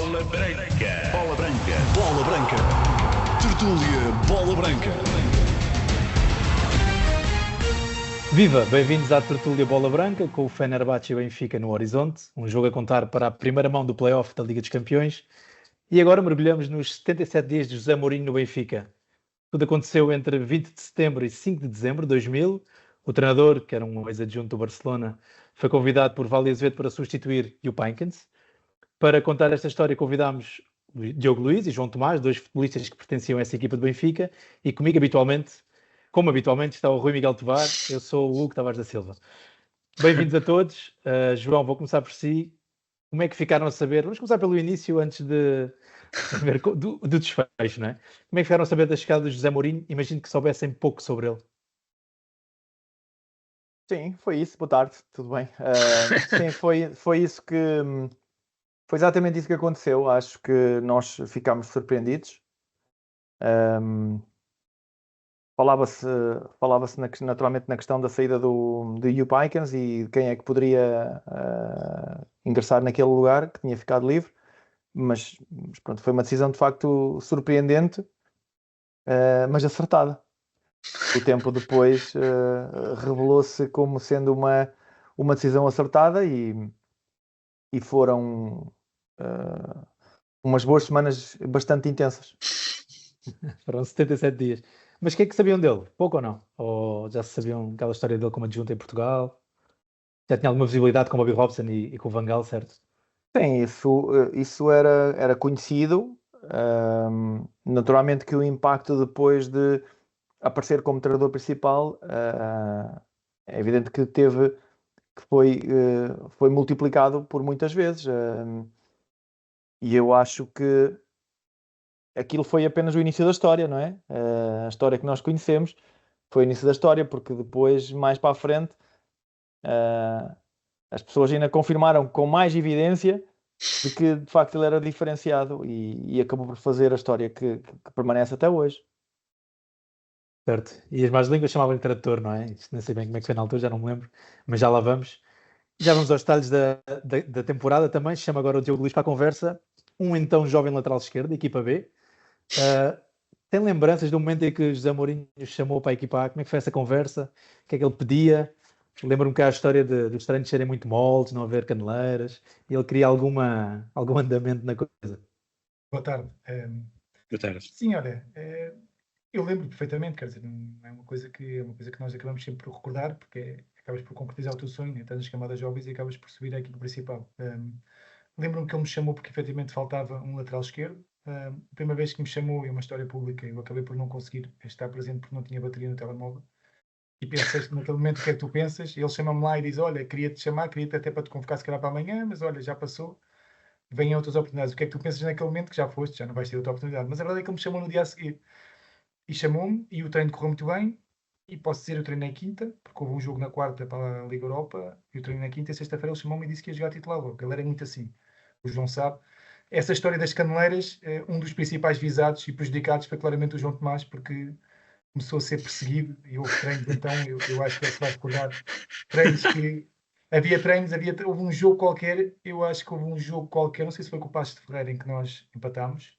Bola Branca. Bola Branca. Bola Branca. Tertúlia Bola Branca. Viva! Bem-vindos à Tertúlia Bola Branca, com o Fenerbahçe e Benfica no horizonte. Um jogo a contar para a primeira mão do play-off da Liga dos Campeões. E agora mergulhamos nos 77 dias de José Mourinho no Benfica. Tudo aconteceu entre 20 de setembro e 5 de dezembro de 2000. O treinador, que era um ex-adjunto do Barcelona, foi convidado por Vali Azevedo para substituir Jupp Heynckes. Para contar esta história convidámos Diogo Luiz e João Tomás, dois futebolistas que pertenciam a essa equipa do Benfica, e comigo como habitualmente, está o Rui Miguel Tovar. Eu sou o Hugo Tavares da Silva. Bem-vindos a todos. João, vou começar por si. Como é que ficaram a saber? Vamos começar pelo início, antes de saber do desfecho, não é? Como é que ficaram a saber da chegada de José Mourinho? Imagino que soubessem pouco sobre ele. Sim, foi isso. Boa tarde, tudo bem? Sim, foi isso que... Foi exatamente isso que aconteceu. Acho que nós ficámos surpreendidos. Falava-se naturalmente na questão da saída de Jupp Heynckes e de quem é que poderia ingressar naquele lugar que tinha ficado livre, mas pronto, foi uma decisão de facto surpreendente, mas acertada. O tempo depois revelou-se como sendo uma decisão acertada e foram umas boas semanas bastante intensas. Foram 77 dias. Mas o que é que sabiam dele? Pouco ou não? Ou já sabiam aquela história dele como adjunto em Portugal? Já tinha alguma visibilidade com o Bobby Robson e com o Van Gaal, certo? Sim, isso era conhecido. Naturalmente que o impacto depois de aparecer como treinador principal é evidente que foi multiplicado por muitas vezes. E eu acho que aquilo foi apenas o início da história, não é? A história que nós conhecemos foi o início da história, porque depois, mais para a frente, as pessoas ainda confirmaram com mais evidência de que de facto ele era diferenciado e acabou por fazer a história que permanece até hoje. Certo. E as más línguas chamavam-lhe tradutor, não é? Isto não sei bem como é que foi na altura, já não me lembro, mas já lá vamos. Já vamos aos detalhes da temporada também. Chama agora o Diogo Luiz para a conversa. Um então jovem lateral esquerdo, equipa B. Tem lembranças do momento em que José Mourinho chamou para a equipa A? Como é que foi essa conversa? O que é que ele pedia? Lembro-me que há a história dos treinos serem muito moldes, não haver caneleiras, e ele queria algum andamento na coisa. Boa tarde. Boa tarde. Sim, olha, eu lembro perfeitamente, quer dizer, não é uma coisa que nós acabamos sempre por recordar, porque acabas por concretizar o teu sonho, entras nas camadas jovens e acabas por subir à equipe principal. Lembro-me que ele me chamou porque efetivamente faltava um lateral esquerdo. A primeira vez que me chamou, é uma história pública, eu acabei por não conseguir estar presente porque não tinha bateria no telemóvel. E pensei naquele momento o que é que tu pensas? Ele chama-me lá e diz: olha, queria-te chamar, queria-te até para te convocar se calhar para amanhã, mas olha, já passou. Vêm outras oportunidades. O que é que tu pensas naquele momento que já foste, já não vais ter outra oportunidade? Mas a verdade é que ele me chamou no dia a seguir. E chamou-me, e o treino correu muito bem. E posso dizer, eu treinei quinta, porque houve um jogo na quarta para a Liga Europa, e eu treinei na quinta, e sexta-feira ele chamou-me e disse que ia jogar titular logo. Ele era muito assim. O João sabe. Essa história das caneleiras, um dos principais visados e prejudicados foi claramente o João Tomás, porque começou a ser perseguido, e houve treinos, então, eu acho que ele se vai recordar. Treinos que... houve um jogo qualquer, eu acho que houve um jogo qualquer, não sei se foi com o Paços de Ferreira em que nós empatámos,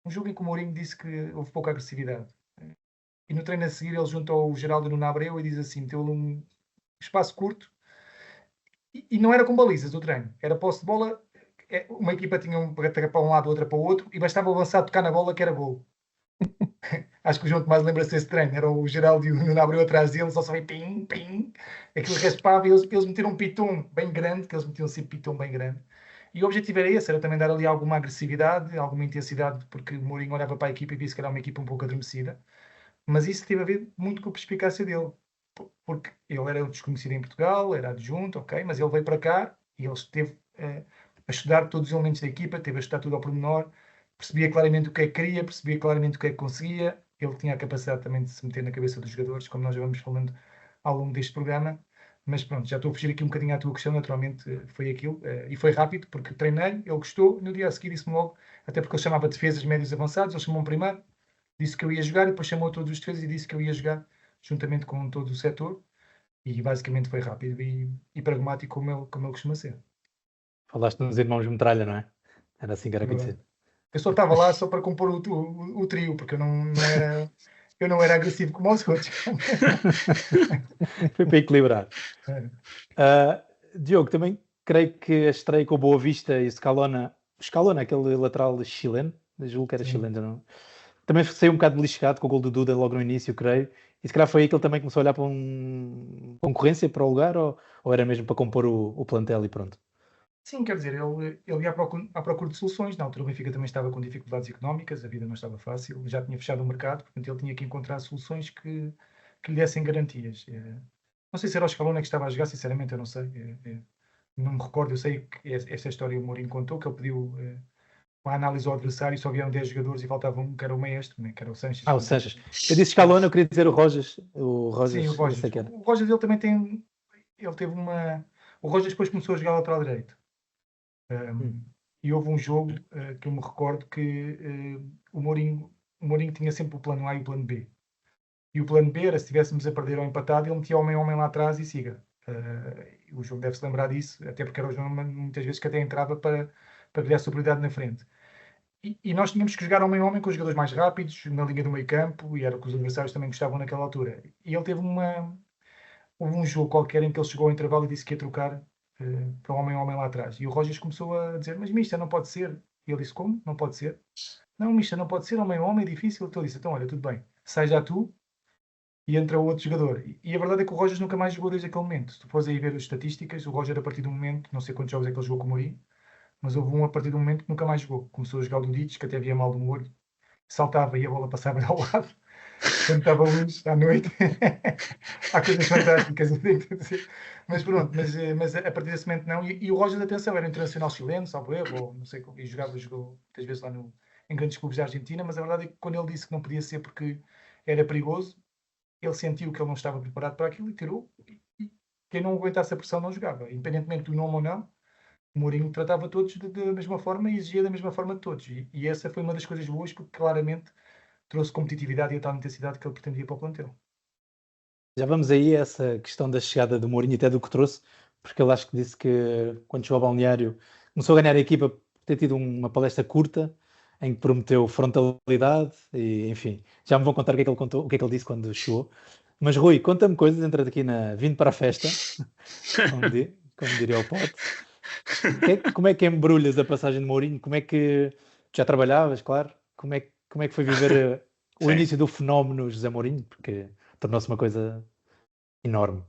um jogo em que o Mourinho disse que houve pouca agressividade. E no treino a seguir ele junta o Geraldo Nuno Abreu e diz assim, meteu-lhe um espaço curto, e não era com balizas o treino, era posse de bola, uma equipa tinha um para um lado, outra para o outro, e bastava o avançado tocar na bola que era gol. Acho que o João Tomás lembra-se desse treino. Era o Geraldo e o Nuno Abreu atrás dele, só veio pim, pim. Aquilo raspava e eles meteram um pitum bem grande, que eles metiam sempre pitum bem grande. E o objetivo era esse, era também dar ali alguma agressividade, alguma intensidade, porque o Mourinho olhava para a equipa e disse que era uma equipa um pouco adormecida. Mas isso teve a ver muito com a perspicácia dele. Porque ele era desconhecido em Portugal, era adjunto, ok, mas ele veio para cá e ele esteve a estudar todos os elementos da equipa, teve a estudar tudo ao pormenor, percebia claramente o que é que queria, percebia claramente o que é que conseguia. Ele tinha a capacidade também de se meter na cabeça dos jogadores, como nós já vamos falando ao longo deste programa. Mas pronto, já estou a fugir aqui um bocadinho à tua questão, naturalmente foi aquilo. E foi rápido, porque treinei, ele gostou, no dia a seguir disse-me logo, até porque ele chamava defesas médios avançados, ele chamou-me primeiro, disse que eu ia jogar, e depois chamou todos os defesas e disse que eu ia jogar, juntamente com todo o setor. E basicamente foi rápido e pragmático, como ele costuma ser. Falaste nos irmãos Metralha, não é? Era assim que era Verdade. conhecido. Eu só estava lá só para compor o trio, porque eu não era agressivo como os outros. Foi para equilibrar. É. Diogo, também creio que a estreia com o Boa Vista e Scalona, aquele lateral chileno, julgo que era Sim. chileno, não? Também saiu um bocado beliscado com o gol do Duda logo no início, creio. E se calhar foi aí que ele também começou a olhar para concorrência para o lugar, ou era mesmo para compor o plantel e pronto? Sim, quer dizer, ele ia à procura de soluções. Na altura o Benfica também estava com dificuldades económicas, a vida não estava fácil, já tinha fechado o mercado, portanto ele tinha que encontrar soluções que lhe dessem garantias. Não sei se era o Scaloni que estava a jogar, sinceramente eu não sei. Não me recordo, eu sei que esta história o Mourinho contou, que ele pediu uma análise ao adversário e só vieram 10 jogadores e faltava um, que era o maestro, né, que era o Sanches. O Sanches. Eu disse Scalona, eu queria dizer o Rojas. O Sim, o Rojas, Rojas. esse é que era. O Rojas ele também tem... Ele teve uma... O Rojas depois começou a jogar lateral direito. E houve um jogo que eu me recordo que o Mourinho tinha sempre o plano A e o plano B. E o plano B era, se estivéssemos a perder ou empatado, ele metia homem a homem lá atrás e siga. O jogo deve-se lembrar disso, até porque era o jogo muitas vezes que até entrava para criar superioridade na frente. E nós tínhamos que jogar homem a homem com os jogadores mais rápidos, na linha do meio campo, e era o que os adversários também gostavam naquela altura. E ele teve houve um jogo qualquer em que ele chegou ao intervalo e disse que ia trocar para o homem a homem lá atrás. E o Rojas começou a dizer, mas mister, não pode ser. E ele disse, como? Não pode ser? Não, mister, não pode ser, homem a homem é difícil. Então ele disse, então olha, tudo bem, sai já tu e entra o outro jogador. E a verdade é que o Rojas nunca mais jogou desde aquele momento. Se tu fores aí ver as estatísticas, o Roger a partir do momento, não sei quantos jogos é que ele jogou com o Mourinho, mas houve um a partir do momento que nunca mais jogou. Começou a jogar o Dudic, que até via mal do olho, saltava e a bola passava-lhe ao lado. Quando estava luz à noite. Há coisas fantásticas, eu tenho que dizer. Mas pronto, mas a partir desse momento não. E o Roger, atenção, era internacional chileno, salvo erro, ou não sei, e jogou muitas vezes lá em grandes clubes da Argentina, mas a verdade é que quando ele disse que não podia ser porque era perigoso, ele sentiu que ele não estava preparado para aquilo e tirou. E quem não aguentasse a pressão não jogava, independentemente do nome ou não. O Mourinho tratava todos da mesma forma e exigia da mesma forma de todos. E essa foi uma das coisas boas, porque claramente trouxe competitividade e a tal intensidade que ele pretendia para o plantel. Já vamos aí a essa questão da chegada do Mourinho, até do que trouxe, porque ele acho que disse que quando chegou ao balneário começou a ganhar a equipa por ter tido uma palestra curta em que prometeu frontalidade e, enfim, já me vão contar o que é que ele contou, o que é que ele disse quando chegou. Mas Rui, conta-me coisas, entra aqui vindo para a festa, como diria o Pote. Como é que embrulhas a passagem de Mourinho? Como é que tu já trabalhavas, claro? Como é que foi viver o início do fenómeno José Mourinho? Porque tornou-se uma coisa enorme.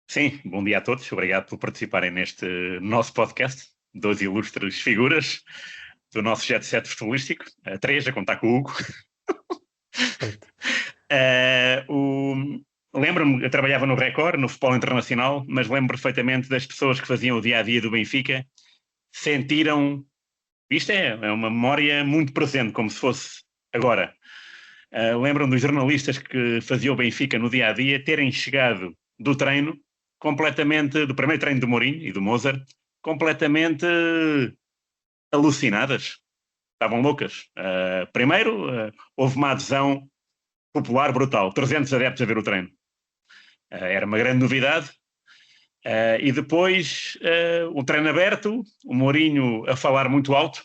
Sim, bom dia a todos. Obrigado por participarem neste nosso podcast. 12 ilustres figuras do nosso jet set futebolístico. 3 a contar com o Hugo. Lembro-me, eu trabalhava no Record, no futebol internacional, mas lembro perfeitamente das pessoas que faziam o dia-a-dia do Benfica, sentiram... Isto é uma memória muito presente, como se fosse agora. Lembram-me dos jornalistas que faziam o Benfica no dia-a-dia terem chegado do treino, completamente, do primeiro treino do Mourinho e do Mozart, completamente alucinadas. Estavam loucas. Primeiro, houve uma adesão popular brutal. 300 adeptos a ver o treino. Era uma grande novidade. E depois, um treino aberto, o Mourinho a falar muito alto,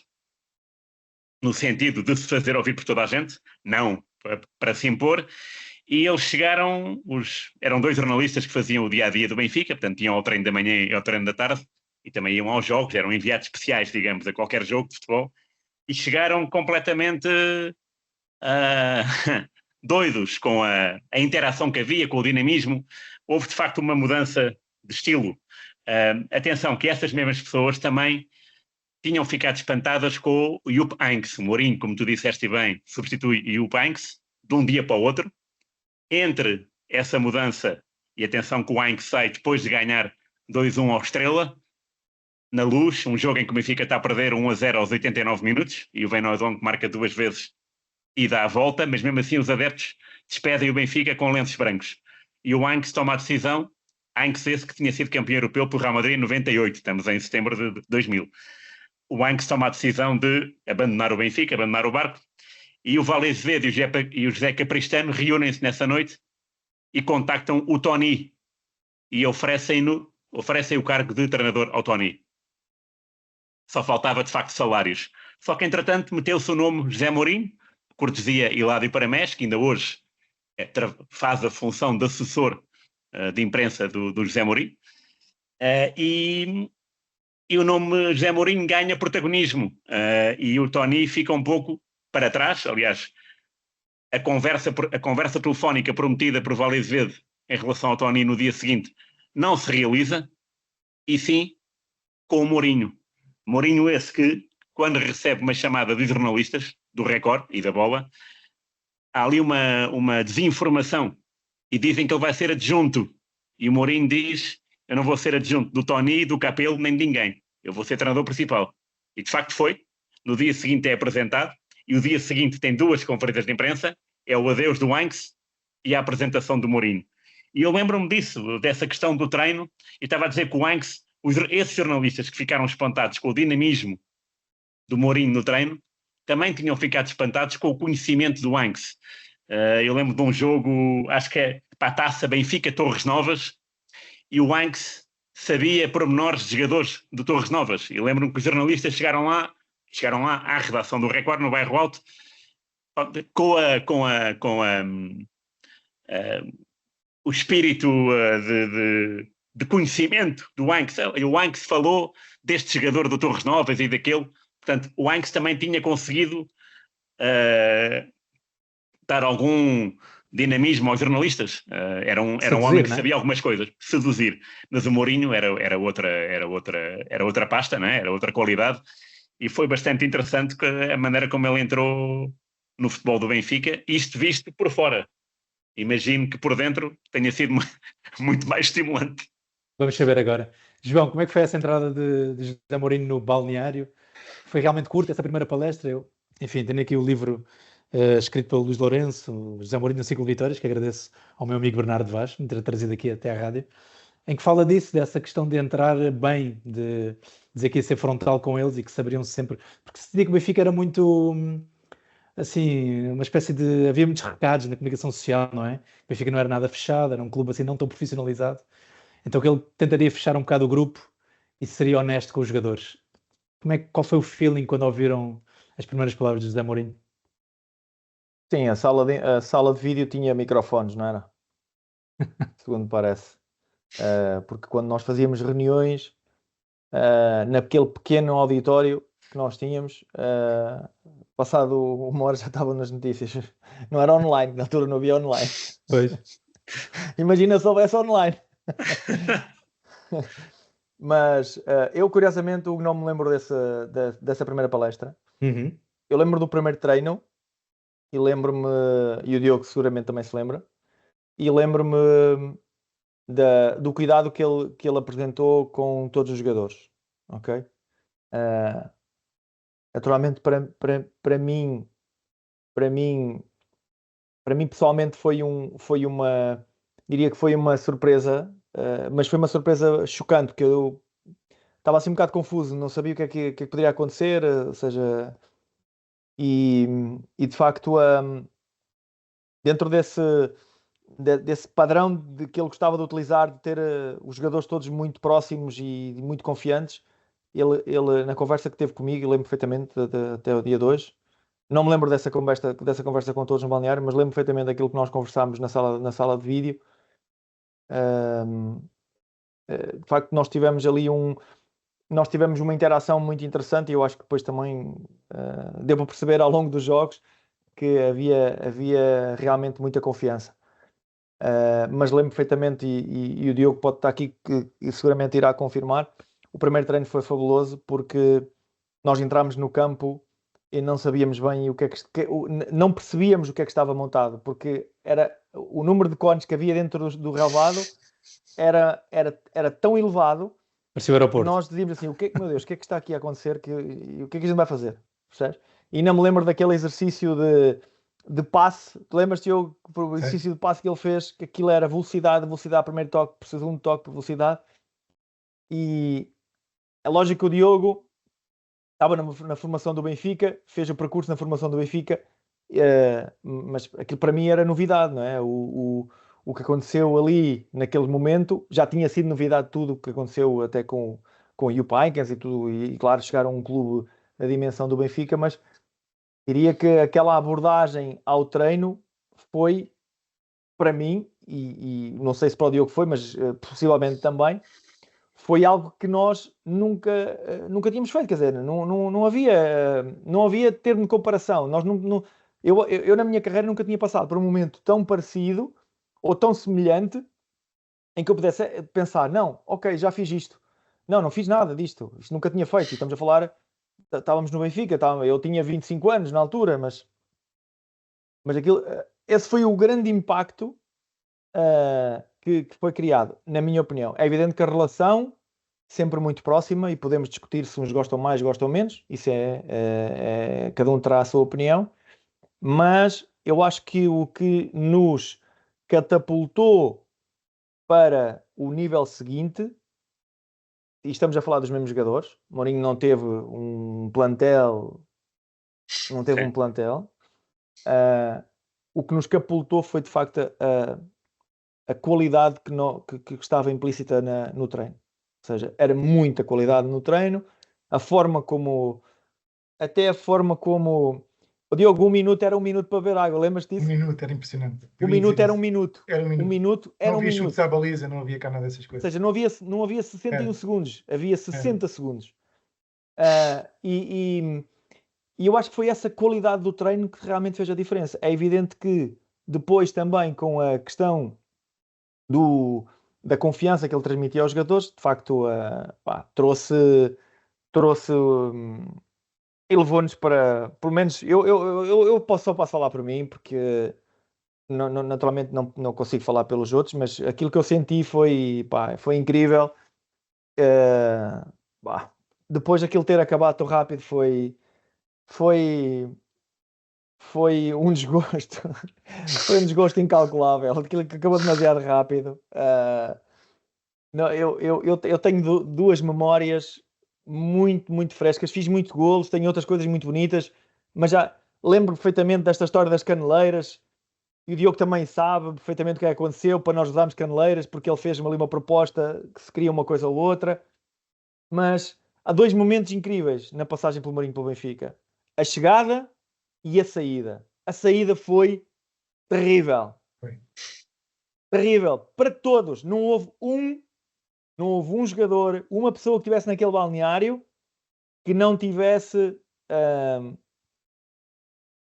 no sentido de se fazer ouvir por toda a gente, não para se impor. E eles chegaram, eram 2 jornalistas que faziam o dia-a-dia do Benfica, portanto iam ao treino da manhã e ao treino da tarde, e também iam aos jogos, eram enviados especiais, digamos, a qualquer jogo de futebol, e chegaram completamente doidos com a interação que havia, com o dinamismo. Houve de facto uma mudança de estilo. Atenção que essas mesmas pessoas também tinham ficado espantadas com o Jupp Heynckes. O Mourinho, como tu disseste bem, substitui Jupp Heynckes de um dia para o outro. Entre essa mudança e atenção que o Heynckes sai depois de ganhar 2-1 ao Estrela, na Luz, um jogo em que o Benfica está a perder 1-0 aos 89 minutos, e o Van Hooijdonk marca 2 vezes e dá a volta, mas mesmo assim os adeptos despedem o Benfica com lenços brancos. E o Heynckes toma a decisão, Heynckes esse que tinha sido campeão europeu pelo Real Madrid em 98, estamos em setembro de 2000. O Heynckes toma a decisão de abandonar o Benfica, abandonar o barco, e o Vale Azevedo e o José Capristano reúnem-se nessa noite e contactam o Tony e oferecem o cargo de treinador ao Tony. só faltava de facto salários. Só que entretanto meteu-se o nome José Mourinho, cortesia Hilário Paramés, que ainda hoje faz a função de assessor de imprensa do José Mourinho, e o nome José Mourinho ganha protagonismo, e o Tony fica um pouco para trás. Aliás, a conversa telefónica prometida por Vale Azevedo em relação ao Tony no dia seguinte não se realiza, e sim com o Mourinho. Mourinho esse que, quando recebe uma chamada de jornalistas do Record e da Bola, há ali uma desinformação e dizem que ele vai ser adjunto. E o Mourinho diz: eu não vou ser adjunto do Tony, do Capello, nem de ninguém. Eu vou ser treinador principal. E de facto foi. No dia seguinte é apresentado, e o dia seguinte tem 2 conferências de imprensa, é o adeus do Wanks e a apresentação do Mourinho. E eu lembro-me disso, dessa questão do treino, e estava a dizer que o Wanks, esses jornalistas que ficaram espantados com o dinamismo do Mourinho no treino, também tinham ficado espantados com o conhecimento do Wanks. Eu lembro de um jogo, acho que é para a Taça Benfica Torres Novas, e o Wanks sabia pormenores de jogadores de Torres Novas. E lembro-me que os jornalistas chegaram lá à redação do Record, no Bairro Alto, com o espírito de conhecimento do Wanks. O Wanks falou deste jogador do Torres Novas e daquele. Portanto, o Wanks também tinha conseguido dar algum dinamismo aos jornalistas. Era um homem que sabia algumas coisas, seduzir. Mas o Mourinho era outra pasta, não é? Era outra qualidade. E foi bastante interessante a maneira como ele entrou no futebol do Benfica, isto visto por fora. Imagino que por dentro tenha sido muito mais estimulante. Vamos saber agora. João, como é que foi essa entrada de José Mourinho no balneário? Foi realmente curta essa primeira palestra? Enfim, tenho aqui o livro escrito pelo Luís Lourenço, José Mourinho no Ciclo de Vitórias, que agradeço ao meu amigo Bernardo Vaz me ter trazido aqui até à rádio, em que fala disso, dessa questão de entrar bem, de dizer que ia ser frontal com eles e que saberiam sempre... Porque se dizia que o Benfica era muito... assim, uma espécie de... Havia muitos recados na comunicação social, não é? O Benfica não era nada fechado, era um clube assim não tão profissionalizado. Então que ele tentaria fechar um bocado o grupo e seria honesto com os jogadores. Qual foi o feeling quando ouviram as primeiras palavras de José Mourinho? Sim, a sala de vídeo tinha microfones, não era? Segundo parece. Porque quando nós fazíamos reuniões, naquele pequeno auditório que nós tínhamos, passado uma hora já estavam nas notícias. Não era online, na altura não havia online. Pois. Imagina se houvesse online. Mas eu, curiosamente, não me lembro dessa primeira palestra. Uhum. Eu lembro do primeiro treino e lembro-me, e o Diogo seguramente também se lembra, e lembro-me do cuidado que ele apresentou com todos os jogadores. Ok? Naturalmente, para mim pessoalmente diria que foi uma surpresa, mas foi uma surpresa chocante, porque eu estava assim um bocado confuso, não sabia o que é que poderia acontecer, ou seja, e de facto dentro desse padrão de que ele gostava de utilizar, de ter os jogadores todos muito próximos e muito confiantes, ele na conversa que teve comigo, eu lembro perfeitamente até o dia de hoje. Não me lembro dessa conversa com todos no balneário, mas lembro perfeitamente daquilo que nós conversámos na sala de vídeo. De facto, nós tivemos uma interação muito interessante, e eu acho que depois também deu para perceber ao longo dos jogos que havia realmente muita confiança. Mas lembro perfeitamente, e o Diogo pode estar aqui, que seguramente irá confirmar, o primeiro treino foi fabuloso, porque nós entramos no campo e não sabíamos bem não percebíamos o que é que estava montado, porque era o número de cones que havia dentro do relvado era tão elevado. Parecia o aeroporto. Que nós dizíamos assim: meu Deus, o que é que está aqui a acontecer? E o que é que a gente vai fazer? Percebes? E não me lembro daquele exercício de passe. Tu lembras-te, o exercício de passe que ele fez, que aquilo era velocidade, primeiro toque, por segundo toque, por velocidade. E é lógico que o Diogo estava na formação do Benfica, fez o percurso na formação do Benfica, mas aquilo para mim era novidade, não é? O que aconteceu ali naquele momento já tinha sido novidade, tudo o que aconteceu até com com o Jupaicans e tudo, e claro, chegar a um clube da dimensão do Benfica, mas diria que aquela abordagem ao treino foi, para mim, e não sei se para o Diogo foi, mas possivelmente também, foi algo que nós nunca tínhamos feito, quer dizer, não havia termo de comparação. Eu, na minha carreira, nunca tinha passado por um momento tão parecido ou tão semelhante em que eu pudesse pensar, não, ok, já fiz isto. Não fiz nada disto. Isto nunca tinha feito. E estamos a falar, estávamos no Benfica, eu tinha 25 anos na altura, mas esse foi o grande impacto que foi criado, na minha opinião. É evidente que a relação sempre muito próxima e podemos discutir se uns gostam mais, gostam menos. Isso cada um terá a sua opinião. Mas eu acho que o que nos catapultou para o nível seguinte, e estamos a falar dos mesmos jogadores, Mourinho não teve um plantel, o que nos catapultou foi de facto a qualidade que estava implícita no treino. Ou seja, era muita qualidade no treino, até a forma como o Diogo, 1 minuto era 1 minuto para beber água, lembras disso? 1 minuto era impressionante. 1 minuto era 1 minuto. Era 1 minuto. 1 minuto era 1 minuto. Não havia chutes à baliza, não havia cá nada dessas coisas. Ou seja, não havia 61 segundos, havia 60 segundos. E eu acho que foi essa qualidade do treino que realmente fez a diferença. É evidente que depois também com a questão da confiança que ele transmitia aos jogadores, de facto trouxe elevou-nos para, pelo menos eu só posso falar por mim, porque naturalmente não consigo falar pelos outros, mas aquilo que eu senti foi incrível. Depois daquilo ter acabado tão rápido foi um desgosto foi um desgosto incalculável, aquilo que acabou demasiado rápido. Eu tenho duas memórias muito, muito frescas, fiz muitos golos, tenho outras coisas muito bonitas, mas já lembro perfeitamente desta história das caneleiras, e o Diogo também sabe perfeitamente o que aconteceu para nós usarmos caneleiras, porque ele fez-me ali uma proposta que se queria uma coisa ou outra. Mas há 2 momentos incríveis na passagem pelo Mourinho pelo Benfica: a chegada e a saída. A saída foi terrível. Terrível para todos. Não houve um jogador, uma pessoa que estivesse naquele balneário que não tivesse,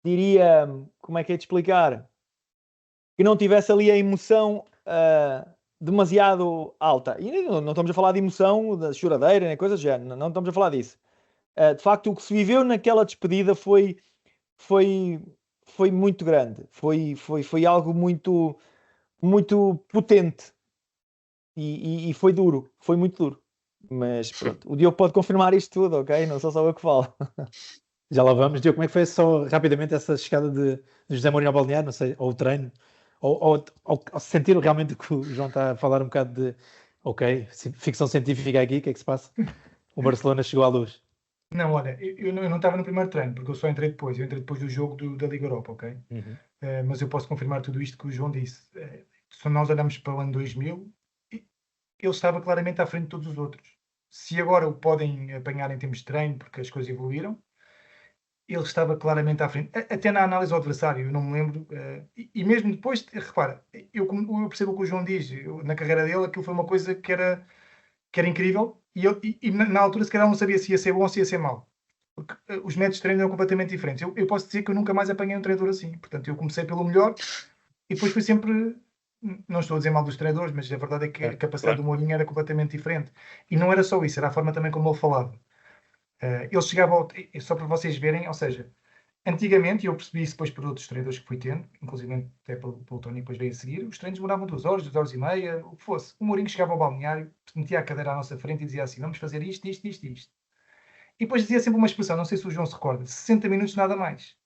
diria, como é que é de explicar? Que não tivesse ali a emoção demasiado alta. E não estamos a falar de emoção, da choradeira, nem coisa do género. Não estamos a falar disso. De facto, o que se viveu naquela despedida foi muito grande. Foi algo muito, muito potente. E foi duro. Foi muito duro. Mas pronto, o Diogo pode confirmar isto tudo, ok? Não sou só eu que falo. Já lá vamos. Diogo, como é que foi só rapidamente essa chegada de José Mourinho ao balneário, não sei, ou o treino, ou sentir realmente que o João está a falar um bocado de, ok, ficção científica aqui, o que é que se passa? O Barcelona chegou à luz. Não, olha, eu não estava no primeiro treino, porque eu só entrei depois. Eu entrei depois do jogo da Liga Europa, ok? Uhum. Mas eu posso confirmar tudo isto que o João disse. Se nós olhamos para o ano 2000, ele estava claramente à frente de todos os outros. Se agora o podem apanhar em termos de treino, porque as coisas evoluíram, ele estava claramente à frente. Até na análise ao adversário, eu não me lembro. E mesmo depois, repara, eu percebo o que o João diz. Na carreira dele, aquilo foi uma coisa que era incrível. E na altura, se calhar, não sabia se ia ser bom ou se ia ser mau. Porque os métodos de treino eram completamente diferentes. Eu posso dizer que eu nunca mais apanhei um treinador assim. Portanto, eu comecei pelo melhor e depois fui sempre... Não estou a dizer mal dos treinadores, mas a verdade é que a capacidade do Mourinho era completamente diferente. E não era só isso, era a forma também como ele falava. Ele chegava, só para vocês verem, ou seja, antigamente, e eu percebi isso depois por outros treinadores que fui tendo, inclusive até pelo Tony, depois veio a seguir, os treinos demoravam 2 horas, 2 horas e meia, o que fosse. O Mourinho chegava ao balneário, metia a cadeira à nossa frente e dizia assim: vamos fazer isto, isto, isto, isto. E depois dizia sempre uma expressão, não sei se o João se recorda: 60 minutos nada mais.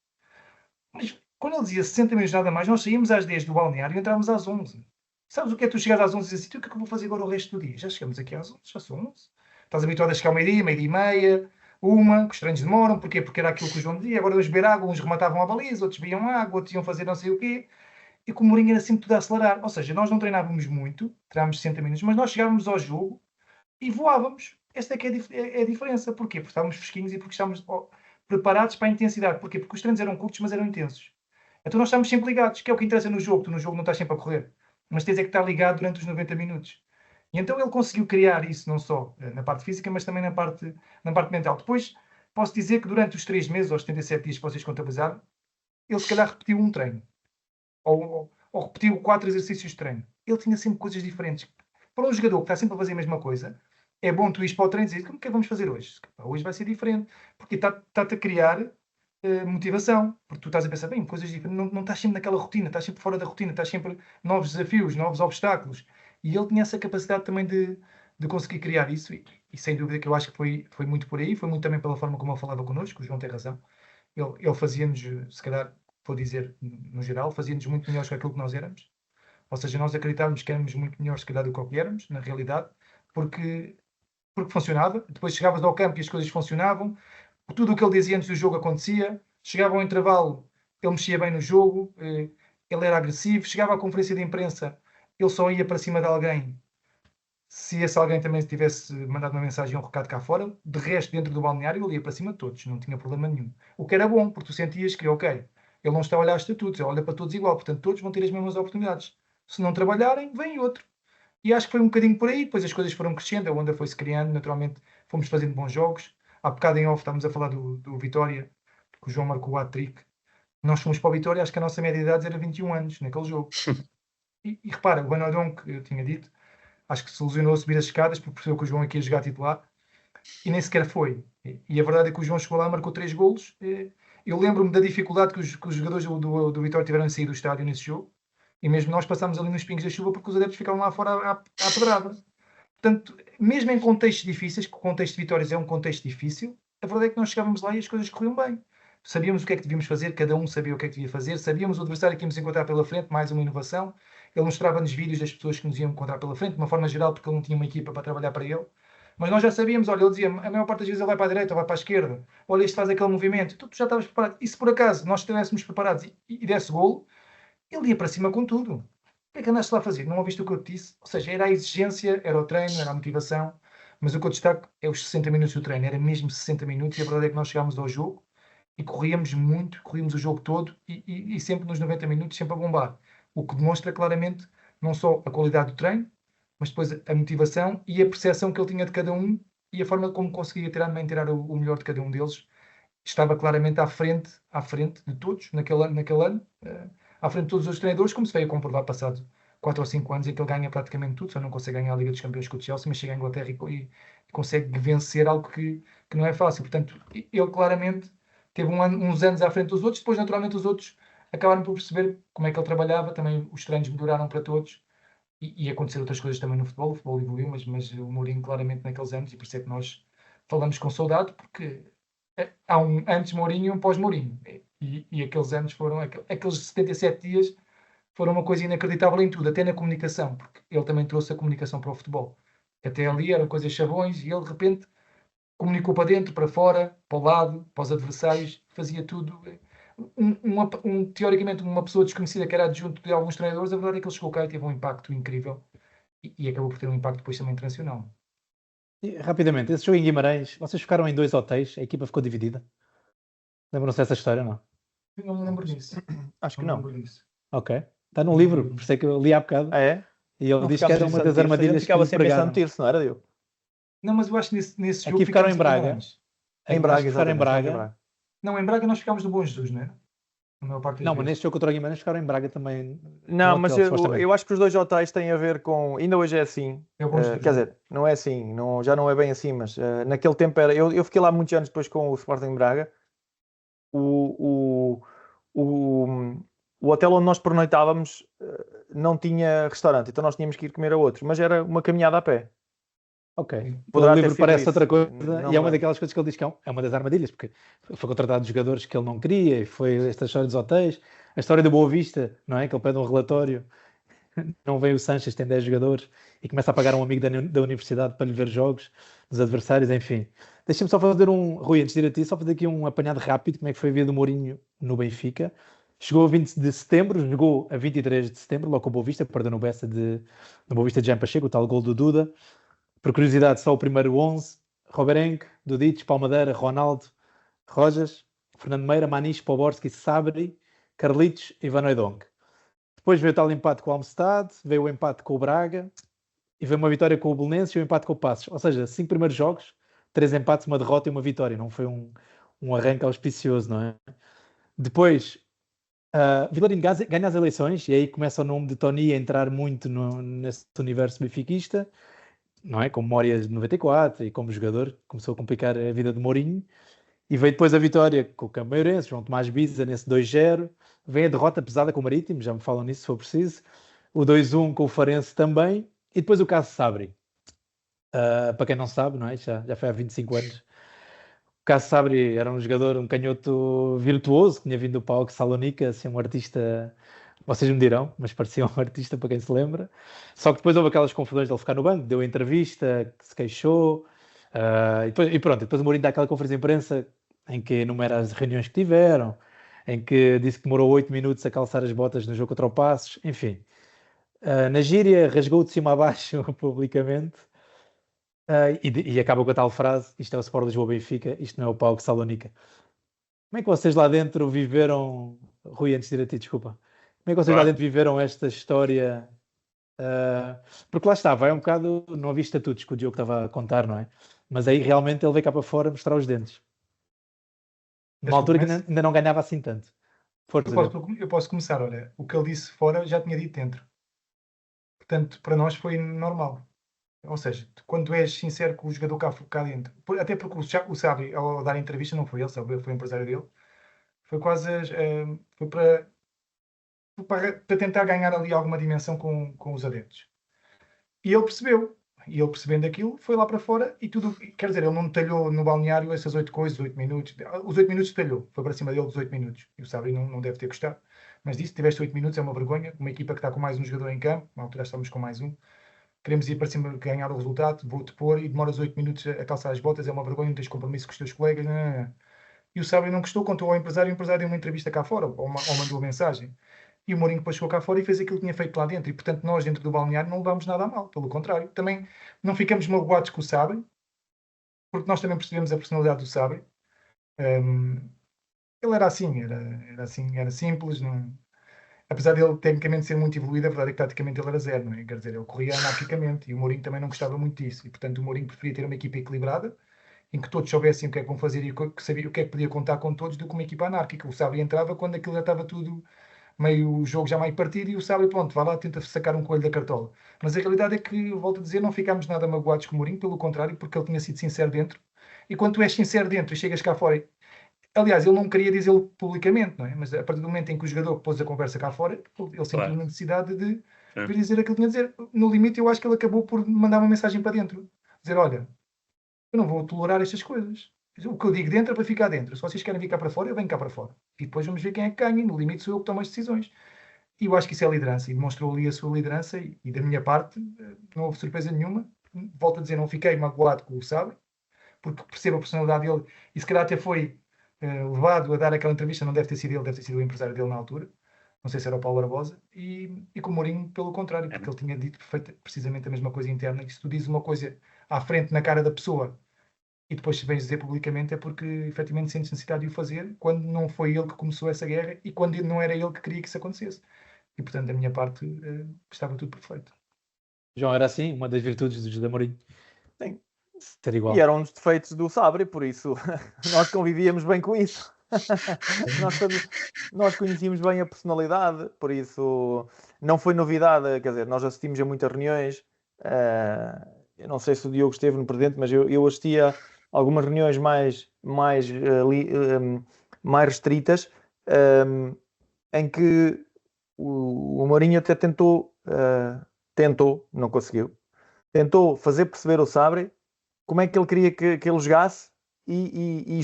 Mas quando ele dizia 60 minutos nada mais, nós saímos às 10 do balneário e entrávamos às 11. Sabes o que é tu chegares às 11 e dizes assim: o que é que eu vou fazer agora o resto do dia? Já chegamos aqui às 11, já são 11. Estás habituado a chegar ao meio-dia, meio-dia e meia, uma, que os treinos demoram, porquê? Porque era aquilo que o João dizia, agora vamos beber água, uns rematavam a baliza, outros bebiam água, outros iam fazer não sei o quê, e com o Mourinho era sempre tudo a acelerar. Ou seja, nós não treinávamos muito, treinávamos 60 minutos, mas nós chegávamos ao jogo e voávamos. Esta é que é a diferença. Porquê? Porque estávamos fresquinhos e porque estávamos preparados para a intensidade. Porquê? Porque os treinos eram curtos, mas eram intensos. Então nós estamos sempre ligados, que é o que interessa no jogo. Tu no jogo não estás sempre a correr, mas tens é que estar ligado durante os 90 minutos. E então ele conseguiu criar isso não só na parte física, mas também na parte mental. Depois, posso dizer que durante os 3 meses, ou os 77 dias que vocês contabilizaram, ele se calhar repetiu um treino. Ou repetiu 4 exercícios de treino. Ele tinha sempre coisas diferentes. Para um jogador que está sempre a fazer a mesma coisa, é bom tu ires para o treino e dizer, como é que vamos fazer hoje? Hoje vai ser diferente. Porque está-te a criar motivação. Porque tu estás a pensar, bem, coisas diferentes. Não estás sempre naquela rotina, estás sempre fora da rotina, estás sempre novos desafios, novos obstáculos. E ele tinha essa capacidade também de conseguir criar isso. E sem dúvida que eu acho que foi muito por aí. Foi muito também pela forma como ele falava connosco. O João tem razão. Ele fazia-nos, se calhar, vou dizer no geral, fazia-nos muito melhores que aquilo que nós éramos. Ou seja, nós acreditávamos que éramos muito melhores, se calhar, do que o que éramos, na realidade, porque funcionava. Depois chegavas ao campo e as coisas funcionavam. Tudo o que ele dizia antes do jogo acontecia. Chegava ao intervalo, ele mexia bem no jogo, ele era agressivo. Chegava à conferência de imprensa, ele só ia para cima de alguém se esse alguém também tivesse mandado uma mensagem ou um recado cá fora. De resto, dentro do balneário, ele ia para cima de todos, não tinha problema nenhum. O que era bom, porque tu sentias que, ok, ele não está a olhar os estatutos, ele olha para todos igual, portanto todos vão ter as mesmas oportunidades. Se não trabalharem, vem outro. E acho que foi um bocadinho por aí, depois as coisas foram crescendo, a onda foi-se criando, naturalmente fomos fazendo bons jogos. Há bocado em off estávamos a falar do Vitória, que o João marcou o hat-trick. Nós fomos para o Vitória, acho que a nossa média de idade era 21 anos naquele jogo. E repara, o Banodon, que eu tinha dito, acho que se ilusionou a subir as escadas porque percebeu que o João aqui ia jogar titular e nem sequer foi. E a verdade é que o João chegou lá e marcou 3 golos. Eu lembro-me da dificuldade que os jogadores do Vitória tiveram em sair do estádio nesse jogo. E mesmo nós passámos ali nos pingos da chuva porque os adeptos ficaram lá fora à pedrada. Portanto, mesmo em contextos difíceis, que o contexto de Vitórias é um contexto difícil, a verdade é que nós chegávamos lá e as coisas corriam bem. Sabíamos o que é que devíamos fazer, cada um sabia o que é que devia fazer, sabíamos o adversário que íamos encontrar pela frente, mais uma inovação. Ele mostrava-nos vídeos das pessoas que nos iam encontrar pela frente, de uma forma geral, porque ele não tinha uma equipa para trabalhar para ele. Mas nós já sabíamos, olha, ele dizia, a maior parte das vezes ele vai para a direita ou vai para a esquerda, olha, este faz aquele movimento, tu já estavas preparado. E se por acaso nós estivéssemos preparados e desse golo, ele ia para cima com tudo. O que é que andaste lá a fazer? Não ouviste o que eu te disse? Ou seja, era a exigência, era o treino, era a motivação, mas o que eu destaco é os 60 minutos do treino, era mesmo 60 minutos, e a verdade é que nós chegámos ao jogo e corríamos muito, corríamos o jogo todo e sempre nos 90 minutos, sempre a bombar. O que demonstra claramente não só a qualidade do treino, mas depois a motivação e a percepção que ele tinha de cada um e a forma como conseguia tirar o melhor de cada um deles. Estava claramente à frente de todos, naquele ano, à frente de todos os treinadores, como se veio a comprovar passado 4 ou 5 anos, em que ele ganha praticamente tudo, só não consegue ganhar a Liga dos Campeões com o Chelsea, mas chega à Inglaterra e consegue vencer algo que não é fácil. Portanto, ele claramente teve uns anos à frente dos outros, depois naturalmente os outros acabaram por perceber como é que ele trabalhava, também os treinos melhoraram para todos e aconteceram outras coisas também no futebol, o futebol evoluiu, mas o Mourinho claramente naqueles anos, e por isso é que nós falamos com saudade, porque há um antes Mourinho e um pós-Mourinho, e aqueles anos foram, aqueles 77 dias foram uma coisa inacreditável em tudo, até na comunicação, porque ele também trouxe a comunicação para o futebol. Até ali eram coisas chavões e ele de repente comunicou para dentro, para fora, para o lado, para os adversários, fazia tudo. Teoricamente, uma pessoa desconhecida que era adjunto de alguns treinadores, a verdade é que ele chegou cá e teve um impacto incrível e acabou por ter um impacto depois também internacional. E, rapidamente, esse jogo em Guimarães, vocês ficaram em 2 hotéis, a equipa ficou dividida? Lembram-se dessa história, não? Eu não me lembro disso. Acho que não. Ok. Está no livro, por isso é que eu li há bocado. Ah, é? E ele diz que era uma das armadilhas que ficava lhe sempre em pregaram. Santirce, não era, Diogo? Não, mas eu acho que nesse jogo Aqui ficaram em ficámos Braga. Em Braga, ficaram em exatamente, Braga. Não, em Braga nós ficámos no Bom Jesus, não é? A maior parte das Não, mas vezes. neste jogo contra o Guimarães ficaram em Braga também. Não, no mas hotel, supostamente. eu acho que os 2 hotéis têm a ver com. Ainda hoje é assim. É o Bom Jesus. Quer dizer, não é assim, já não é bem assim, mas naquele tempo era. Eu fiquei lá muitos anos depois com o Sporting Braga. O hotel onde nós pernoitávamos não tinha restaurante, então nós tínhamos que ir comer a outros, mas era uma caminhada a pé. Ok. Poderá O ter livro sido parece isso. outra coisa Não e é uma lembro. daquelas coisas que ele diz que é uma das armadilhas, porque foi contratado jogadores que ele não queria e foi esta história dos hotéis, a história do Boa Vista, não é? Que ele pede um relatório, não vem o Sanches, tem 10 jogadores e começa a pagar um amigo da universidade para lhe ver jogos dos adversários, enfim. Deixa-me só fazer Rui, antes de ir a ti, só fazer aqui um apanhado rápido, como é que foi a vida do Mourinho no Benfica. Chegou a 20 de setembro, jogou a 23 de setembro, logo com o Boa Vista, perdeu no Boa Vista de Jean Pacheco, o tal gol do Duda. Por curiosidade, só o primeiro 11 Roberengue, Dudic, Palmadeira, Ronaldo, Rojas, Fernando Meira, Maniche, Poborski, Sabri, Carlitos e Van Hooijdonk. Depois veio o tal empate com o Almstad, veio o empate com o Braga e veio uma vitória com o Belenenses e um empate com o Passos. Ou seja, 5 primeiros jogos, 3 empates, uma derrota e uma vitória. Não foi um arranque auspicioso, não é? Depois, Vilarinho ganha as eleições e aí começa o nome de Tony a entrar muito nesse universo benfiquista, não é? Com memórias de 94 e como jogador, começou a complicar a vida de Mourinho. E veio depois a vitória com o Cameirense, João Tomás Biza nesse 2-0. Vem a derrota pesada com o Marítimo, já me falam nisso se for preciso. O 2-1 com o Farense também. E depois o caso Sabri. Para quem não sabe, não é? Já foi há 25 anos. O caso Sabri era um jogador, um canhoto virtuoso, que tinha vindo do PAOK Salónica, assim, um artista, vocês me dirão, mas parecia um artista para quem se lembra. Só que depois houve aquelas confusões de ele ficar no banco, deu a entrevista, se queixou. E depois o Mourinho dá aquela conferência de imprensa em que enumera as reuniões que tiveram, em que disse que demorou 8 minutos a calçar as botas no jogo contra o Passos, enfim. Na gíria, rasgou de cima a baixo publicamente e acaba com a tal frase: isto é o Sport Lisboa-Benfica, isto não é o PAOK Salónica. Como é que vocês lá dentro viveram, Rui, antes de ir a ti, desculpa, como é que vocês lá dentro viveram esta história? Porque lá está, vai um bocado, não havia estatutos que o Diogo estava a contar, não é? Mas aí realmente ele veio cá para fora mostrar os dentes. Numa altura que ainda não ganhava assim tanto. Eu posso começar, olha, o que ele disse fora já tinha dito dentro. Portanto, para nós foi normal. Ou seja, quando tu és sincero com o jogador cá dentro, até porque o Sabri, ao dar a entrevista, não foi ele, foi o empresário dele, foi quase foi para tentar ganhar ali alguma dimensão com os adeptos. E ele percebeu. E ele percebendo aquilo, foi lá para fora e tudo. Quer dizer, ele não detalhou no balneário essas 8 coisas, 8 minutos. Os 8 minutos detalhou. Foi para cima dele dos 8 minutos. E o Sabri não deve ter gostado. Mas disse: tiveste 8 minutos, é uma vergonha. Uma equipa que está com mais um jogador em campo, na altura estamos com mais um. Queremos ir para cima ganhar o resultado, vou-te pôr e demoras 8 minutos a calçar as botas, é uma vergonha, não tens compromisso com os teus colegas. Não. E o Sabri não gostou, contou ao empresário, o empresário deu uma entrevista cá fora, ou mandou uma mensagem. E o Mourinho depois chegou cá fora e fez aquilo que tinha feito lá dentro. E, portanto, nós, dentro do balneário, não levámos nada a mal. Pelo contrário. Também não ficamos magoados com o Sabri, porque nós também percebemos a personalidade do Sabri. Ele era assim, era simples. Não... Apesar de ele, tecnicamente, ser muito evoluído, a verdade é que, taticamente, ele era zero. Não é? Quer dizer, ele corria anarquicamente. E o Mourinho também não gostava muito disso. E, portanto, o Mourinho preferia ter uma equipa equilibrada, em que todos soubessem o que é que vão fazer e que sabia o que é que podia contar com todos, do que uma equipa anárquica. O Sabri entrava quando aquilo já estava tudo... meio o jogo já meio partido e o Sabri, pronto, vai lá, tenta sacar um coelho da cartola. Mas a realidade é que, volto a dizer, não ficámos nada magoados com o Mourinho, pelo contrário, porque ele tinha sido sincero dentro. E quando tu és sincero dentro e chegas cá fora, aliás, ele não queria dizê-lo publicamente, não é? Mas a partir do momento em que o jogador pôs a conversa cá fora, ele sentiu a necessidade de vir dizer aquilo que tinha a dizer. No limite, eu acho que ele acabou por mandar uma mensagem para dentro. Dizer, olha, eu não vou tolerar estas coisas. O que eu digo dentro é para ficar dentro. Se vocês querem vir cá para fora, eu venho cá para fora. E depois vamos ver quem é que ganha. No limite sou eu que tomo as decisões. E eu acho que isso é liderança. E demonstrou ali a sua liderança. E da minha parte, não houve surpresa nenhuma. Volto a dizer, não fiquei magoado com o Sabri, porque percebo a personalidade dele. E se calhar até foi levado a dar aquela entrevista. Não deve ter sido ele, deve ter sido o empresário dele na altura. Não sei se era o Paulo Barbosa. E com o Mourinho, pelo contrário, porque ele tinha dito precisamente a mesma coisa interna. Que se tu dizes uma coisa à frente, na cara da pessoa, e depois se vens dizer publicamente, é porque efetivamente sentes necessidade de o fazer, quando não foi ele que começou essa guerra e quando não era ele que queria que isso acontecesse. E portanto, da minha parte, estava tudo perfeito. João, era assim, uma das virtudes do José Mourinho. Sim. Ser igual. E era um dos defeitos do Sabri, por isso nós convivíamos bem com isso. nós conhecíamos bem a personalidade, por isso não foi novidade, quer dizer, nós assistimos a muitas reuniões. Eu não sei se o Diogo esteve no presente, mas eu assistia algumas reuniões mais restritas, em que o Mourinho até tentou, não conseguiu, tentou fazer perceber ao Sabri como é que ele queria que ele jogasse e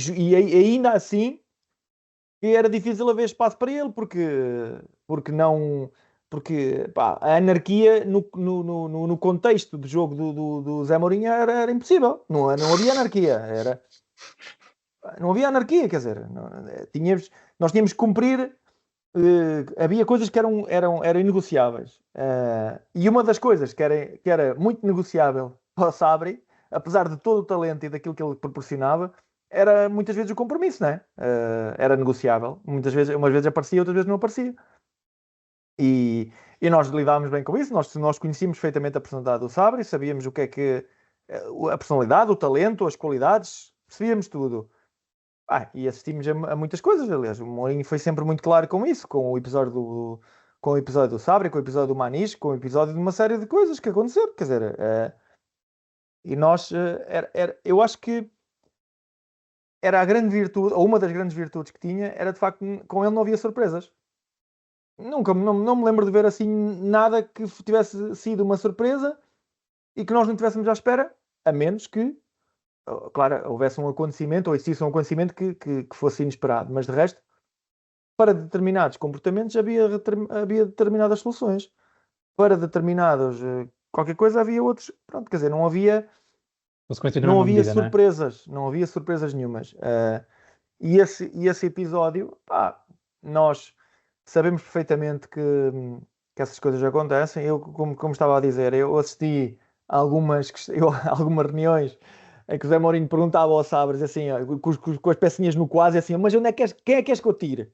ainda assim era difícil haver espaço para ele, porque a anarquia no contexto do jogo do Zé Mourinho era impossível. Não havia anarquia. Não havia anarquia, quer dizer, nós tínhamos que cumprir. Havia coisas que eram inegociáveis. E uma das coisas que era muito negociável para o Sabri apesar de todo o talento e daquilo que ele proporcionava, era muitas vezes o compromisso, não é? Era negociável. Umas vezes aparecia, outras vezes não aparecia. E nós lidámos bem com isso. Nós conhecíamos perfeitamente a personalidade do Sabri, sabíamos o que é que a personalidade, o talento, as qualidades, percebíamos tudo. E assistimos a muitas coisas. Aliás, o Mourinho foi sempre muito claro com isso, com o episódio do Sabri, com o episódio do Maniche, com o episódio de uma série de coisas que aconteceram. Quer dizer, e nós, eu acho que era a grande virtude, ou uma das grandes virtudes que tinha, era de facto, com ele não havia surpresas. Nunca, não me lembro de ver assim nada que tivesse sido uma surpresa e que nós não estivéssemos à espera, a menos que, claro, houvesse um acontecimento, ou existisse um acontecimento que fosse inesperado. Mas de resto, para determinados comportamentos havia determinadas soluções. Para determinados qualquer coisa havia outros. Pronto, quer dizer, não havia surpresas. Não havia surpresas nenhumas. E esse episódio, nós sabemos perfeitamente que essas coisas acontecem. Eu, como estava a dizer, eu assisti a algumas reuniões em que o Zé Mourinho perguntava ao Sabres assim, com as pecinhas no quase, assim, mas quem é que queres que eu tire?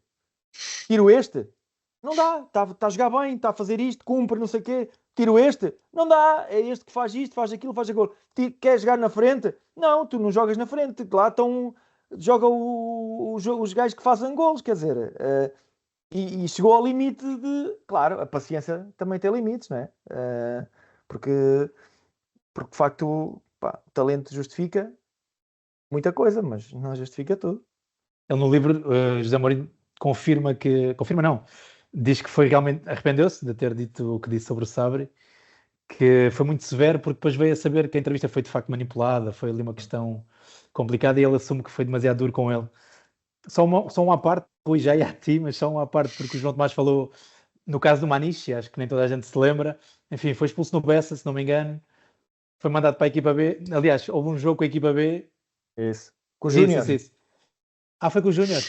Tiro este? Não dá, está a jogar bem, está a fazer isto, cumpre, não sei o quê. Tiro este? Não dá, é este que faz isto, faz aquilo, faz aquilo. Quer jogar na frente? Não, tu não jogas na frente. Lá estão, joga os gajos que fazem golos, quer dizer. E chegou ao limite de... Claro, a paciência também tem limites, não é? Porque de facto o talento justifica muita coisa, mas não justifica tudo. Ele no livro, José Mourinho confirma não, diz que foi realmente, arrependeu-se de ter dito o que disse sobre o Sabri, que foi muito severo, porque depois veio a saber que a entrevista foi de facto manipulada, foi ali uma questão complicada e ele assume que foi demasiado duro com ele. Só uma parte, Rui, já ia a ti, mas só uma parte, porque o João Tomás falou no caso do Maniche, acho que nem toda a gente se lembra. Enfim, foi expulso no Bessa, se não me engano. Foi mandado para a equipa B. Aliás, houve um jogo com a equipa B. Isso. Com o Júnior. Foi com o Júnior?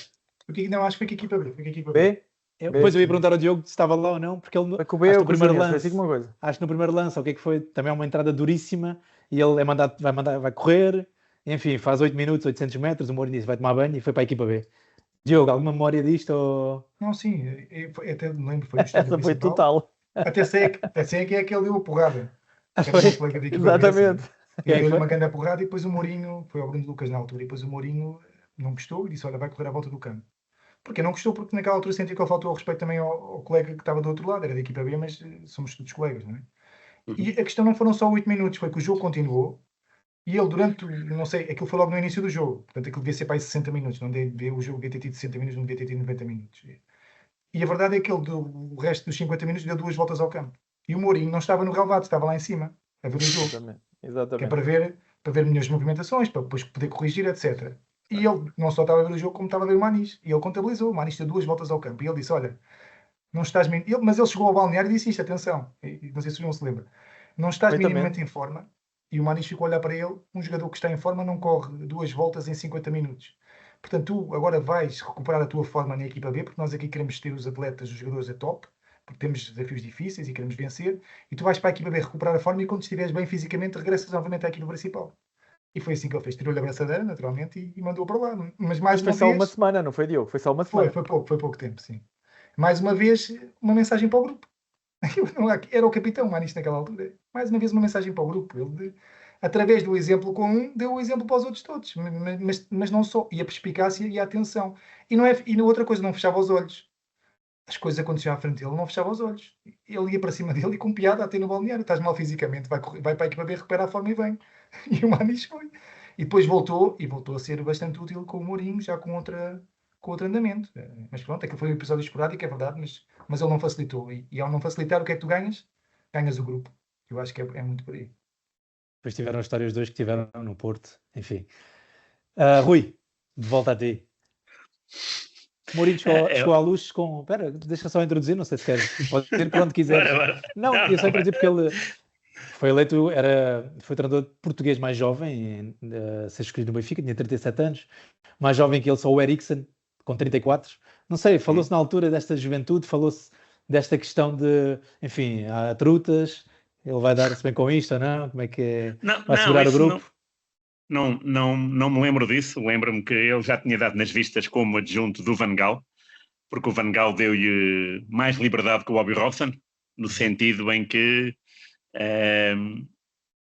Não, acho que foi com a equipa B. Foi com a equipa B. Depois eu ia perguntar ao Diogo se estava lá ou não, porque ele foi com o B, no primeiro lance. Acho que no primeiro lance, o que é que foi? Também é uma entrada duríssima e ele vai correr. Enfim, faz 8 minutos, 800 metros. O Mourinho disse vai tomar banho e foi para a equipa B. Diogo, alguma memória disto? Ou... Não, sim, eu até me lembro. Foi essa foi total. Até sei que é que ele deu a porrada. Exatamente. Deu-lhe uma grande porrada e depois o Mourinho, foi ao Bruno Lucas na altura, e depois o Mourinho não gostou e disse: olha, vai correr à volta do campo. Porque não gostou, porque naquela altura sentiu que ele faltou ao respeito também ao colega que estava do outro lado, era da equipa B, mas somos todos colegas, não é? E a questão não foram só 8 minutos, foi que o jogo continuou e ele durante, não sei, aquilo foi logo no início do jogo, portanto aquilo devia ser para aí 60 minutos, não devia, o jogo devia ter tido 60 minutos, não devia ter tido 90 minutos. E a verdade é que ele, o resto dos 50 minutos, deu 2 voltas ao campo. E o Mourinho não estava no relvado, estava lá em cima, a ver o jogo. Exatamente. Que é para ver melhores movimentações, para depois poder corrigir, etc. E ele não só estava a ver o jogo, como estava a ver o Maniche. E ele contabilizou. O Maniche deu 2 voltas ao campo. E ele disse: olha, não estás minimamente... Mas ele chegou ao balneário e disse isto, atenção. E não sei se o João se lembra. Não estás minimamente em forma. E o Maniche ficou a olhar para ele. Um jogador que está em forma não corre 2 voltas em 50 minutos. Portanto, tu agora vais recuperar a tua forma na equipa B, porque nós aqui queremos ter os atletas, os jogadores a top, porque temos desafios difíceis e queremos vencer. E tu vais para a equipa B recuperar a forma e quando estiveres bem fisicamente, regressas novamente à equipa principal. E foi assim que ele fez. Tirou-lhe a abraçadeira, naturalmente, e mandou para lá. Mas foi só uma semana, não foi, Diogo? Foi só uma semana. Foi pouco tempo, sim. Mais uma vez, uma mensagem para o grupo. Era o capitão Maniche naquela altura. Mais uma vez, uma mensagem para o grupo. Ele, através do exemplo com um, deu o exemplo para os outros todos. Mas não só. E a perspicácia e a atenção. E na outra coisa, não fechava os olhos. As coisas aconteciam à frente dele, não fechava os olhos. Ele ia para cima dele e com piada até no balneário. Estás mal fisicamente, vai para a equipa B, recupera a forma e vem. E o Maniche foi. E depois voltou a ser bastante útil com o Mourinho, já com outro andamento. Mas pronto, aquilo foi um episódio esporádico, é verdade, mas ele não facilitou. E ao não facilitar, o que é que tu ganhas? Ganhas o grupo. Eu acho que é muito por aí. Depois tiveram histórias dois que tiveram no Porto, enfim. Rui, de volta a ti. Mourinho chegou à luz com... Espera, deixa só introduzir, não sei se queres. Pode ter por onde quiseres. Não, eu só introduzir porque ele foi eleito, foi treinador português mais jovem, a ser escolhido no Benfica, tinha 37 anos. Mais jovem que ele, só o Eriksen, com 34. Não sei, falou-se na altura desta juventude, falou-se desta questão de, enfim, há trutas, ele vai dar-se bem com isto ou não? Como é que é? Vai segurar o grupo? não me lembro disso. Lembro-me que ele já tinha dado nas vistas como adjunto do Van Gaal, porque o Van Gaal deu-lhe mais liberdade que o Bobby Robson, no sentido em que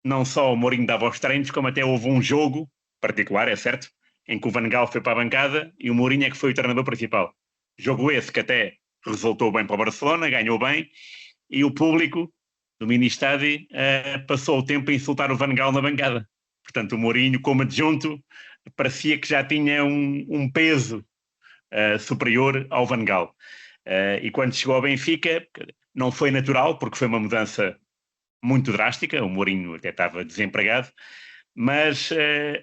não só o Mourinho dava os treinos, como até houve um jogo particular, é certo, em que o Van Gaal foi para a bancada e o Mourinho é que foi o treinador principal. Jogo esse que até resultou bem para o Barcelona, ganhou bem, e o público do mini-estádio passou o tempo a insultar o Van Gaal na bancada. Portanto, o Mourinho, como adjunto, parecia que já tinha um peso superior ao Van Gaal. E quando chegou ao Benfica, não foi natural, porque foi uma mudança muito drástica, o Mourinho até estava desempregado, mas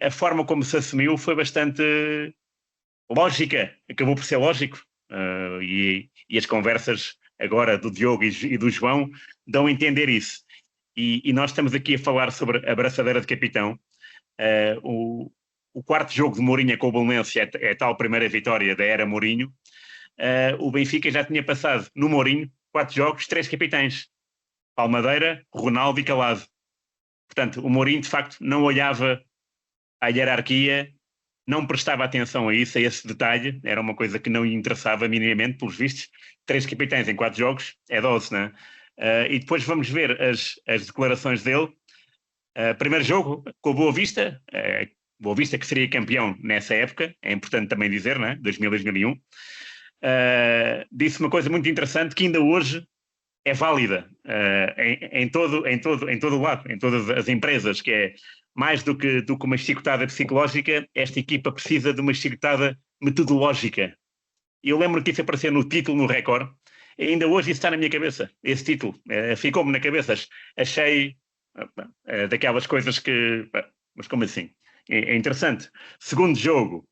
a forma como se assumiu foi bastante lógica, acabou por ser lógico, e as conversas agora do Diogo e do João dão a entender isso. E nós estamos aqui a falar sobre a braçadeira de capitão. O quarto jogo de Mourinho com o Belenenses é a tal primeira vitória da era Mourinho. O Benfica já tinha passado no Mourinho 4 jogos, 3 capitães: Palmadeira, Ronaldo e Calado. Portanto, o Mourinho de facto não olhava à hierarquia, não prestava atenção a isso, a esse detalhe, era uma coisa que não lhe interessava minimamente, pelos vistos. 3 capitães em 4 jogos é dose, não é? E depois vamos ver as declarações dele. Primeiro jogo com o Boa Vista, Boa Vista que seria campeão nessa época, é importante também dizer, não é? 2000, 2001. Disse uma coisa muito interessante que ainda hoje é válida em todo o lado, em todas as empresas, que é mais do que uma chicotada psicológica, esta equipa precisa de uma chicotada metodológica. E eu lembro que isso apareceu no título, no Record, e ainda hoje isso está na minha cabeça, esse título, ficou-me na cabeça, achei daquelas coisas que, mas como assim? É interessante. Segundo jogo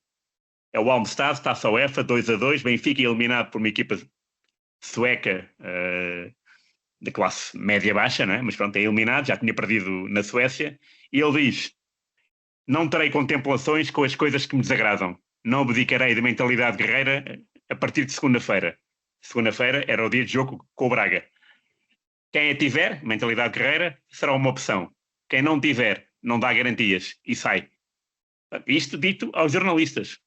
é o Almstad, Taça UEFA, 2-2, Benfica eliminado por uma equipa sueca de classe média-baixa, não é? Mas pronto, é eliminado, já tinha perdido na Suécia, e ele diz: não terei contemplações com as coisas que me desagradam, não abdicarei da mentalidade guerreira a partir de segunda-feira. Segunda-feira era o dia de jogo com o Braga. Quem a tiver, mentalidade guerreira, será uma opção. Quem não tiver, não dá garantias e sai. Isto dito aos jornalistas.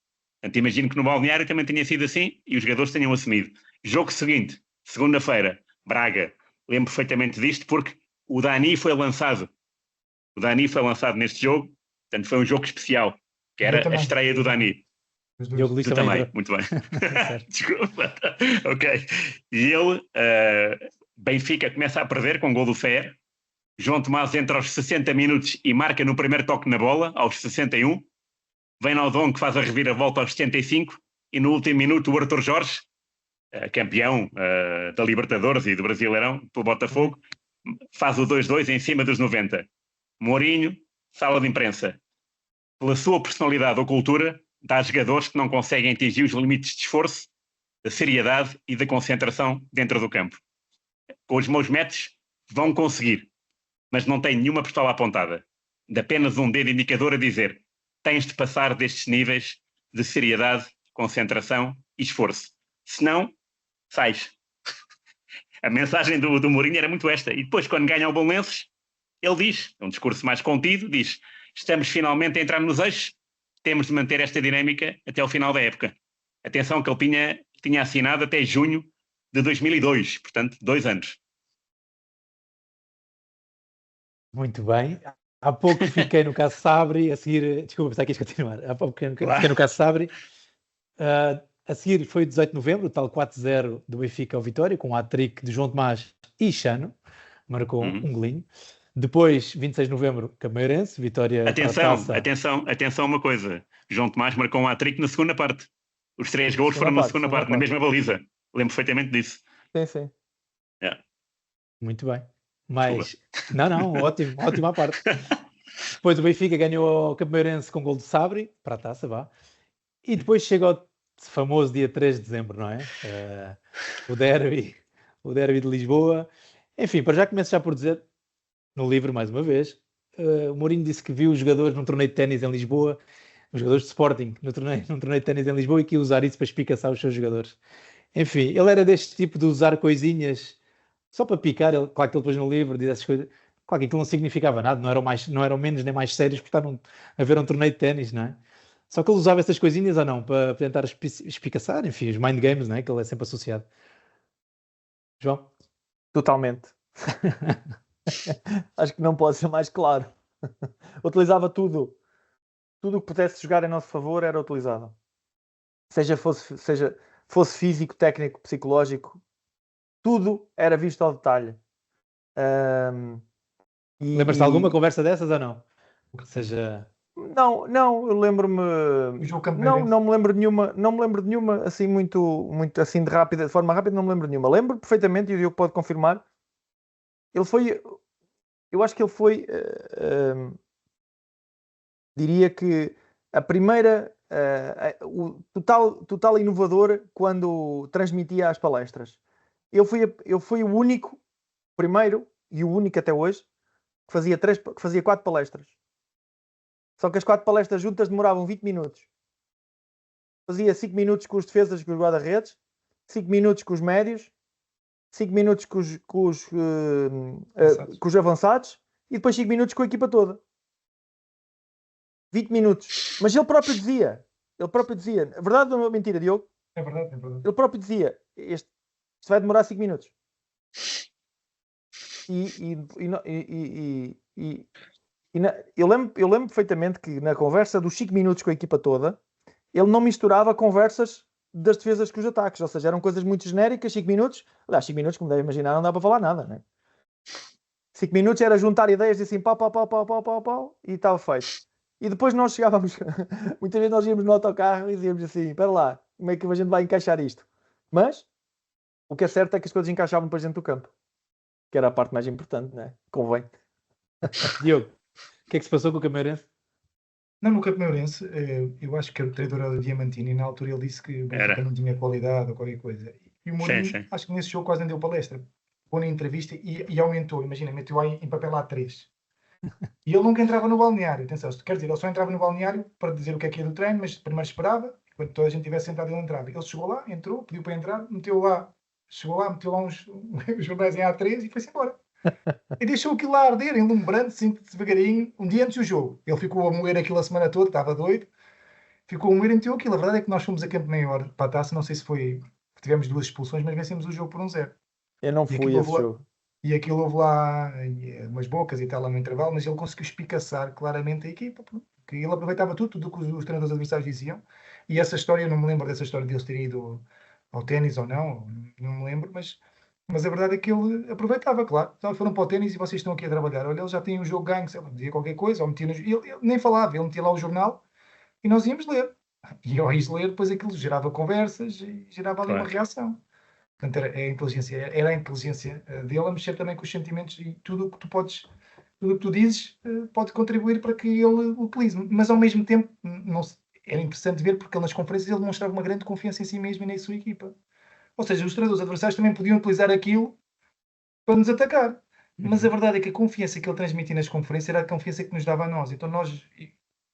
Portanto, imagino que no balneário também tenha sido assim e os jogadores tenham assumido. Jogo seguinte, segunda-feira, Braga. Lembro perfeitamente disto porque o Dani foi lançado. O Dani foi lançado neste jogo, portanto foi um jogo especial, que era a estreia do Dani. Tu também, muito bem. Desculpa. Ok. E ele, Benfica começa a perder com o gol do Fer. João Tomás entra aos 60 minutos e marca no primeiro toque na bola, aos 61. Vem Naudon, que faz a reviravolta aos 75. E no último minuto o Arthur Jorge, campeão da Libertadores e do Brasileirão, pelo Botafogo, faz o 2-2 em cima dos 90. Mourinho, sala de imprensa. Pela sua personalidade ou cultura, dá jogadores que não conseguem atingir os limites de esforço, da seriedade e da concentração dentro do campo. Com os meus métodos vão conseguir, mas não tem nenhuma pistola apontada. De apenas um dedo indicador a dizer: tens de passar destes níveis de seriedade, concentração e esforço. Senão, sais. A mensagem do Mourinho era muito esta. E depois, quando ganha o Belenenses, ele diz, é um discurso mais contido, diz: estamos finalmente a entrar nos eixos, temos de manter esta dinâmica até ao final da época. Atenção que ele tinha assinado até junho de 2002, portanto, 2 anos. Muito bem. Há pouco fiquei no caso Sabri, a seguir... Desculpa, pensar que ias continuar. Há pouco fiquei no caso Sabri. A seguir foi 18 de novembro, o tal 4-0 do Benfica ao Vitória, com o hat-trick de João Tomás e Chano. Marcou um golinho. Depois, 26 de novembro, Cameirense, Vitória... Atenção uma coisa. João Tomás marcou um hat-trick na segunda parte. Os 3 gols foram na segunda parte, na mesma baliza. Lembro perfeitamente disso. Sim. Yeah. Muito bem. Mas, não, ótimo à parte. Depois o Benfica ganhou o Cameirense com gol de Sabri, para a taça, vá. E depois chega ao famoso dia 3 de dezembro, não é? O derby de Lisboa. Enfim, para já começo já por dizer, no livro, mais uma vez, o Mourinho disse que viu os jogadores num torneio de ténis em Lisboa, os jogadores de Sporting, num torneio de ténis em Lisboa, e que ia usar isso para espicaçar os seus jogadores. Enfim, ele era deste tipo de usar coisinhas só para picar. Claro que ele depois no livro diz essas coisas, Claro que aquilo não significava nada, não eram menos nem mais sérios porque estavam a ver um torneio de ténis, não é? Só que ele usava essas coisinhas ou não, para tentar espicaçar, enfim, os mind games, não é? Que ele é sempre associado. João? Totalmente. Acho que não pode ser mais claro. Utilizava tudo. Tudo o que pudesse jogar em nosso favor era utilizado. Seja fosse físico, técnico, psicológico, tudo era visto ao detalhe. Lembras-te de alguma conversa dessas ou não? Ou seja... Não, eu lembro-me. Não me lembro de nenhuma assim muito assim de forma rápida, não me lembro de nenhuma. Lembro perfeitamente, e o Diogo pode confirmar. Eu acho que ele foi, diria que a primeira, o total inovador quando transmitia as palestras. Eu fui o único, primeiro e o único até hoje, que fazia 4 palestras. Só que as 4 palestras juntas demoravam 20 minutos. Fazia 5 minutos com os defesas e com os guarda-redes, 5 minutos com os médios, 5 minutos com os avançados e depois 5 minutos com a equipa toda. 20 minutos. Mas ele próprio dizia. É verdade ou é mentira, Diogo? É verdade. Ele próprio dizia. Isto vai demorar 5 minutos. Eu lembro perfeitamente que na conversa dos 5 minutos com a equipa toda, ele não misturava conversas das defesas com os ataques, ou seja, eram coisas muito genéricas, 5 minutos, aliás, 5 minutos, como devem imaginar, não dá para falar nada, né? 5 minutos era juntar ideias e assim, pau, e estava feito. E depois nós chegávamos, muitas vezes nós íamos no autocarro e dizíamos assim, espera lá, como é que a gente vai encaixar isto? Mas, o que é certo é que as coisas encaixavam depois dentro do campo, que era a parte mais importante, né? Convém. Diogo, o que é que se passou com o Cameirense? Não, no Cameirense, eu acho que o treinador era o Diamantini, e na altura ele disse que o Benfica não tinha qualidade ou qualquer coisa. E o Mourinho, acho que nesse jogo quase não deu palestra. Pôs na entrevista e aumentou, imagina, meteu lá em papel A3. E ele nunca entrava no balneário. Atenção, quer dizer, ele só entrava no balneário para dizer o que é que ia do treino, mas primeiro esperava, quando toda a gente estivesse sentado, ele entrava. Ele chegou lá, entrou, pediu para entrar, meteu lá uns jornais em A3 e foi-se embora. E deixou aquilo lá a arder, enlumbrando, assim, devagarinho, um dia antes do jogo. Ele ficou a moer aquilo a semana toda, estava doido. Ficou a moer e meteu aquilo. A verdade é que nós fomos a Campo Maior para a taça, não sei se foi... Tivemos 2 expulsões, mas vencemos o jogo por 1-0. Eu não fui a esse jogo. E aquilo houve lá umas bocas e tal lá no intervalo, mas ele conseguiu espicaçar claramente a equipa. Porque ele aproveitava tudo o que os treinadores adversários diziam. E essa história, eu não me lembro dessa história de eles terem ido ao ténis ou não me lembro, mas a verdade é que ele aproveitava, claro. Então foram para o ténis e vocês estão aqui a trabalhar. Olha, ele já tem um jogo ganho, sei lá, dizia qualquer coisa, ou metia ele nem falava, ele metia lá o jornal e nós íamos ler. E ao ir ler, depois aquilo gerava conversas e gerava ali uma reação. Portanto, era a inteligência dele a mexer também com os sentimentos e tudo o que tu dizes pode contribuir para que ele utilize. Mas ao mesmo tempo, era interessante ver porque ele nas conferências ele demonstrava uma grande confiança em si mesmo e na sua equipa. Ou seja, os treinadores adversários também podiam utilizar aquilo para nos atacar. Mas a verdade é que a confiança que ele transmitia nas conferências era a confiança que nos dava a nós. Então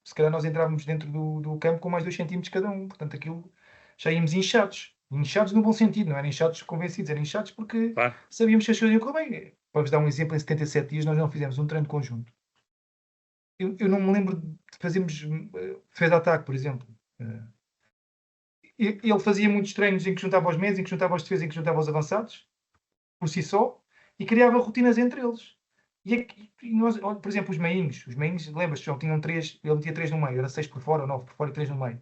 se calhar nós entrávamos dentro do campo com mais 2 centímetros cada um. Portanto, aquilo já íamos inchados. Inchados no bom sentido, não eram inchados convencidos, eram inchados porque sabíamos que as coisas iam correr bem. Para vos dar um exemplo, em 77 dias nós não fizemos um treino conjunto. Eu não me lembro de fazermos defesa-ataque, por exemplo. Ele fazia muitos treinos em que juntava os médios, em que juntava os defesas, em que juntava os avançados, por si só, e criava rotinas entre eles. E nós, por exemplo, os meinhos, lembras-te, João, tinham 3, ele metia 3 no meio, era 6 por fora, ou 9 por fora e 3 no meio.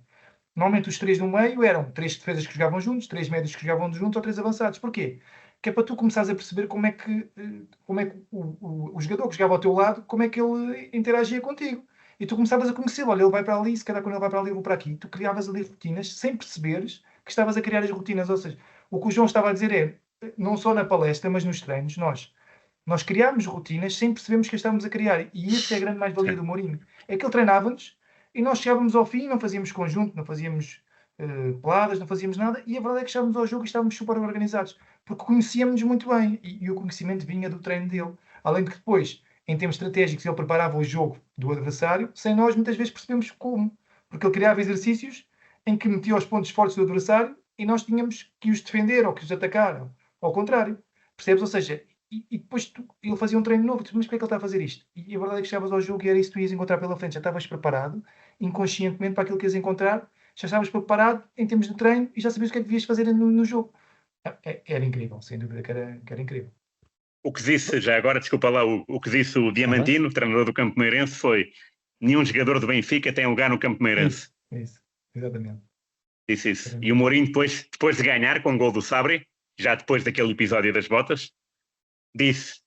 Normalmente os 3 no meio eram 3 defesas que jogavam juntos, 3 médios que jogavam juntos ou 3 avançados. Porquê? Que é para tu começares a perceber como é que o jogador que jogava ao teu lado, como é que ele interagia contigo. E tu começavas a conhecê-lo. Olha, ele vai para ali, se calhar quando ele vai para ali, eu vou para aqui. Tu criavas ali rotinas sem perceberes que estavas a criar as rotinas. Ou seja, o que o João estava a dizer é, não só na palestra, mas nos treinos, nós criámos rotinas sem percebermos que as estávamos a criar. E essa é a grande mais-valia do Mourinho. É que ele treinava-nos e nós chegávamos ao fim, não fazíamos conjunto, não fazíamos peladas, não fazíamos nada. E a verdade é que chegávamos ao jogo e estávamos super organizados. Porque conhecíamos-nos muito bem. E o conhecimento vinha do treino dele. Além de que depois, em termos estratégicos, ele preparava o jogo do adversário, sem nós muitas vezes percebemos como. Porque ele criava exercícios em que metia os pontos fortes do adversário e nós tínhamos que os defender ou que os atacar. Ao contrário. Percebes? Ou seja, e depois ele fazia um treino novo, mas porquê é que ele está a fazer isto? E a verdade é que chegavas ao jogo e era isso que tu ias encontrar pela frente, já estavas preparado, inconscientemente, para aquilo que ias encontrar, já estavas preparado em termos de treino e já sabias o que é que devias fazer no jogo. Era incrível, sem dúvida que era incrível. O que disse, já agora, desculpa lá, o que disse o Diamantino, treinador do Campo Meirense, foi: nenhum jogador do Benfica tem lugar no Campo Meirense. Isso, exatamente. Disse isso. E o Mourinho, depois de ganhar com o gol do Sabri, já depois daquele episódio das botas, disse: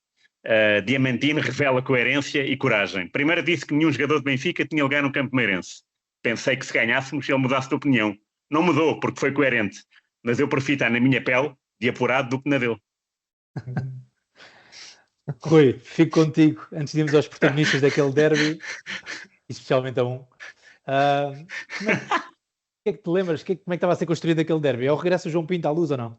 Diamantino revela coerência e coragem. Primeiro disse que nenhum jogador do Benfica tinha lugar no Campo Meirense. Pensei que se ganhássemos ele mudasse de opinião. Não mudou, porque foi coerente. Mas eu prefiro estar na minha pele de apurado do que na dele. Rui, fico contigo antes de irmos aos protagonistas daquele derby, especialmente a um. O que é que te lembras? Como é que estava a ser construído aquele derby? É o regresso do João Pinto à luz ou não?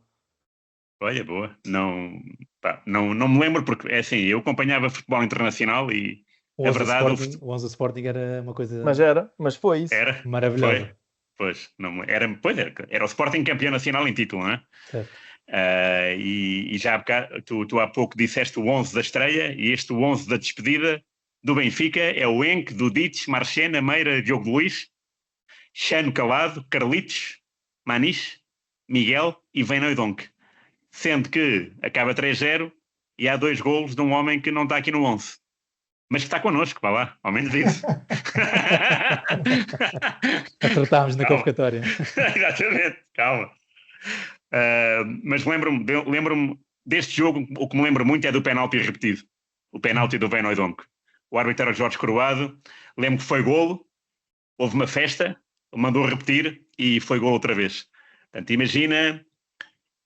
Olha, boa. Não me lembro, porque é assim, eu acompanhava futebol internacional e a verdade... O 11 Sporting era uma coisa... Mas foi isso. Era, maravilhosa. Foi. Pois, era o Sporting campeão nacional em título, não é? Certo. E já tu há pouco disseste o 11 da estreia, e este 11 da despedida do Benfica é o Enque, Dudic, Marchena, Meira, Diogo Luís, Chano Calado, Carlitos, Maniche, Miguel e Veinoidonk. Sendo que acaba 3-0 e há 2 golos de um homem que não está aqui no 11. Mas que está connosco, vá lá, ao menos isso. Acertámos na convocatória. Exatamente, calma. Mas lembro-me deste jogo, o que me lembro muito é do penalti repetido. O penalti do Veinoidonk. O árbitro era Jorge Croado. Lembro que foi golo, houve uma festa, mandou repetir e foi golo outra vez. Portanto, imagina...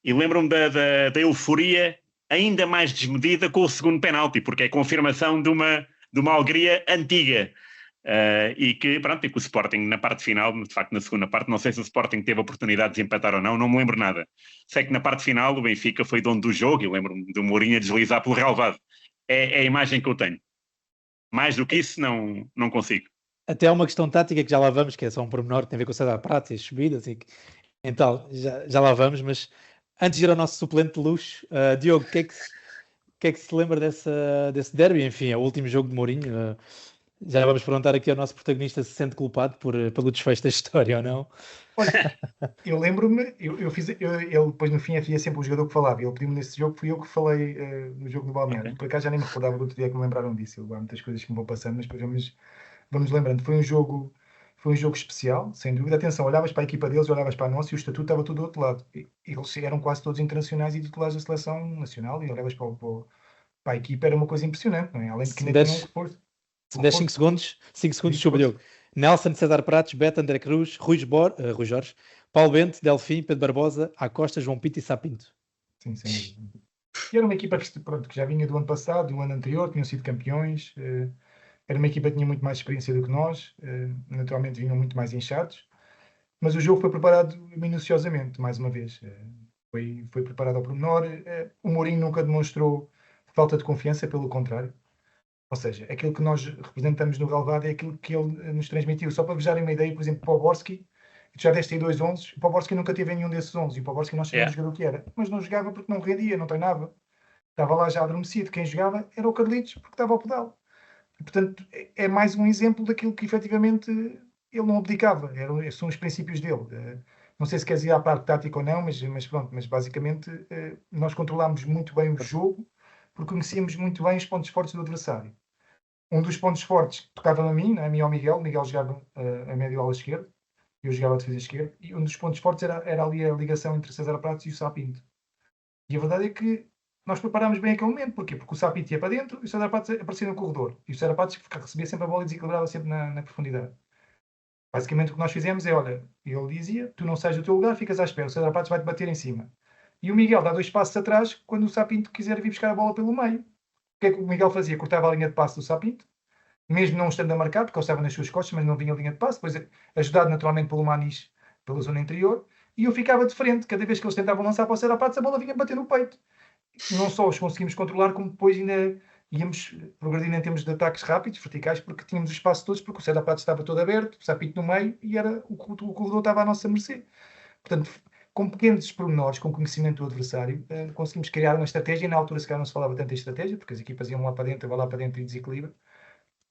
E lembro-me da euforia ainda mais desmedida com o segundo penalti, porque é confirmação de uma alegria antiga. E que o Sporting na parte final, de facto na segunda parte, não sei se o Sporting teve a oportunidade de empatar ou não me lembro nada. Sei que na parte final o Benfica foi dono do jogo e lembro-me do Mourinho a deslizar pelo relvado. É a imagem que eu tenho. Mais do que isso não consigo. Até há uma questão tática que já lá vamos, que é só um pormenor, tem a ver com o César Prates e as subidas então já lá vamos, mas antes de ir ao nosso suplente de luxo, Diogo, o que é que se lembra desse derby? Enfim, é o último jogo de Mourinho. Já vamos perguntar aqui ao nosso protagonista se sente culpado pelo desfecho da história ou não. Olha, eu lembro-me, ele depois no fim havia sempre um jogador que falava, ele pediu-me nesse jogo, fui eu que falei no jogo do Balneário. Por acaso já nem me recordava do outro dia que me lembraram disso. Há muitas coisas que me vão passando, mas depois vamos lembrando. Foi um jogo especial, sem dúvida. Atenção, olhavas para a equipa deles, olhavas para a nossa e o estatuto estava tudo do outro lado. Eles eram quase todos internacionais e titulares da seleção nacional, e olhavas para a equipa, era uma coisa impressionante, não é? Além de que ainda tinham um reforço. Se me des 5 segundos, chupa, Diogo. Nelson, César Prates, Beto, André Cruz, Rui Jorge, Paulo Bento, Delfim, Pedro Barbosa, Acosta, João Pinto e Sapinto. Sim. E era uma equipa que já vinha do ano passado, do ano anterior, tinham sido campeões. Era uma equipa que tinha muito mais experiência do que nós, naturalmente vinham muito mais inchados, mas o jogo foi preparado minuciosamente, mais uma vez. Foi preparado ao pormenor. O Mourinho nunca demonstrou falta de confiança, pelo contrário. Ou seja, aquilo que nós representamos no relvado é aquilo que ele nos transmitiu. Só para vos darem uma ideia, por exemplo, Poborski, tu já deste aí 2 11, o Poborski nunca teve nenhum desses 11, e o Poborski nós sabíamos o jogador que era, mas não jogava porque não rendia, não treinava. Estava lá já adormecido. Quem jogava era o Carlitos, porque estava ao pedal. Portanto, é mais um exemplo daquilo que efetivamente ele não abdicava. São os princípios dele. Não sei se queres ir à parte tática ou não, mas pronto. Mas basicamente nós controlámos muito bem o jogo porque conhecíamos muito bem os pontos fortes do adversário. Um dos pontos fortes tocava-me a mim ao Miguel. O Miguel jogava a médio ala esquerda, eu jogava a defesa esquerda. E um dos pontos fortes era ali a ligação entre César Prates e o Sapinto. E a verdade é que nós preparámos bem aquele momento. Porquê? Porque o Sapinto ia para dentro e o César Prates aparecia no corredor. E o César Prates recebia sempre a bola e desequilibrava sempre na profundidade. Basicamente o que nós fizemos é, olha, ele dizia, tu não sais do teu lugar, ficas à espera, o César Prates vai-te bater em cima. E o Miguel dá 2 passos atrás quando o Sapinto quiser vir buscar a bola pelo meio. O que é que o Miguel fazia? Cortava a linha de passe do Sapinto, mesmo não estando a marcar, porque ele estava nas suas costas, mas não vinha a linha de passe, depois ajudado naturalmente pelo Maniche, pela zona interior, e eu ficava de frente. Cada vez que eles tentavam lançar para o César Prates, a bola vinha bater no peito. Não só os conseguimos controlar, como depois ainda íamos progredindo em termos de ataques rápidos, verticais, porque tínhamos o espaço todos, porque o César Prates estava todo aberto, o Sapinto no meio, e o corredor estava à nossa mercê. Portanto, com pequenos pormenores, com conhecimento do adversário, conseguimos criar uma estratégia, e na altura se calhar não se falava tanto em estratégia, porque as equipas iam lá para dentro, vai lá para dentro e desequilibra.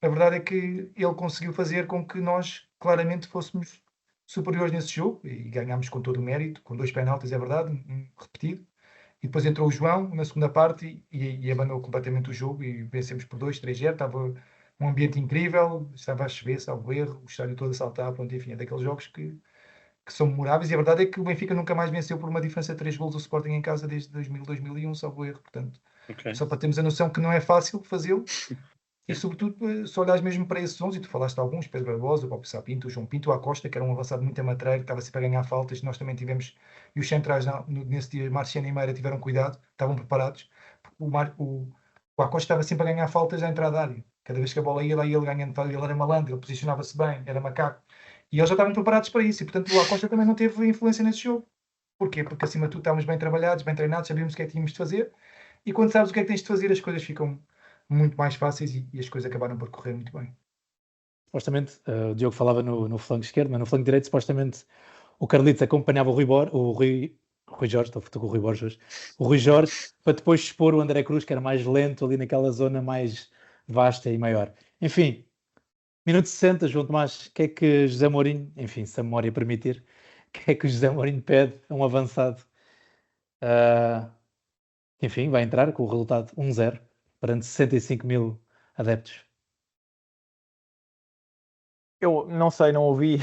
A verdade é que ele conseguiu fazer com que nós claramente fôssemos superiores nesse jogo, e ganhámos com todo o mérito, com 2 penaltis, é verdade, repetido. E depois entrou o João na segunda parte e abanou completamente o jogo e vencemos por 2-3-0. Estava um ambiente incrível, estava a chover, salvo erro, o estádio todo a saltar, pronto, enfim, é daqueles jogos que são memoráveis. E a verdade é que o Benfica nunca mais venceu por uma diferença de 3 golos o Sporting em casa desde 2000, 2001, salvo erro. Portanto, só para termos a noção que não é fácil fazê-lo. E sobretudo, se olhares mesmo para esses 11, e tu falaste de alguns, Pedro Barbosa, o Paulo Sapinto, o João Pinto, o Acosta, que era um avançado muito amatreiro, que estava sempre a ganhar faltas, nós também tivemos, e os centrais nesse dia, Marciano e Meira, tiveram cuidado, estavam preparados. O Acosta estava sempre a ganhar faltas à entrada da área. Cada vez que a bola ia lá, ele ganhando, ele era malandro, ele posicionava-se bem, era macaco. E eles já estavam preparados para isso, e portanto o Acosta também não teve influência nesse jogo. Porquê? Porque acima de tudo estávamos bem trabalhados, bem treinados, sabíamos o que é que tínhamos de fazer, e quando sabes o que é que tens de fazer, as coisas ficam muito mais fáceis e as coisas acabaram por correr muito bem. Supostamente, o Diogo falava no flanco esquerdo, mas no flanco direito, supostamente, o Carlitos acompanhava o Rui Jorge, estou com o Rui Borges hoje, o Rui Jorge, para depois expor o André Cruz, que era mais lento ali naquela zona mais vasta e maior. Enfim, minuto 60, João Tomás, o que é que José Mourinho, enfim, se a memória permitir, o que é que o José Mourinho pede a um avançado? Enfim, vai entrar com o resultado 1-0, perante 65 mil adeptos. Eu não sei, não ouvi,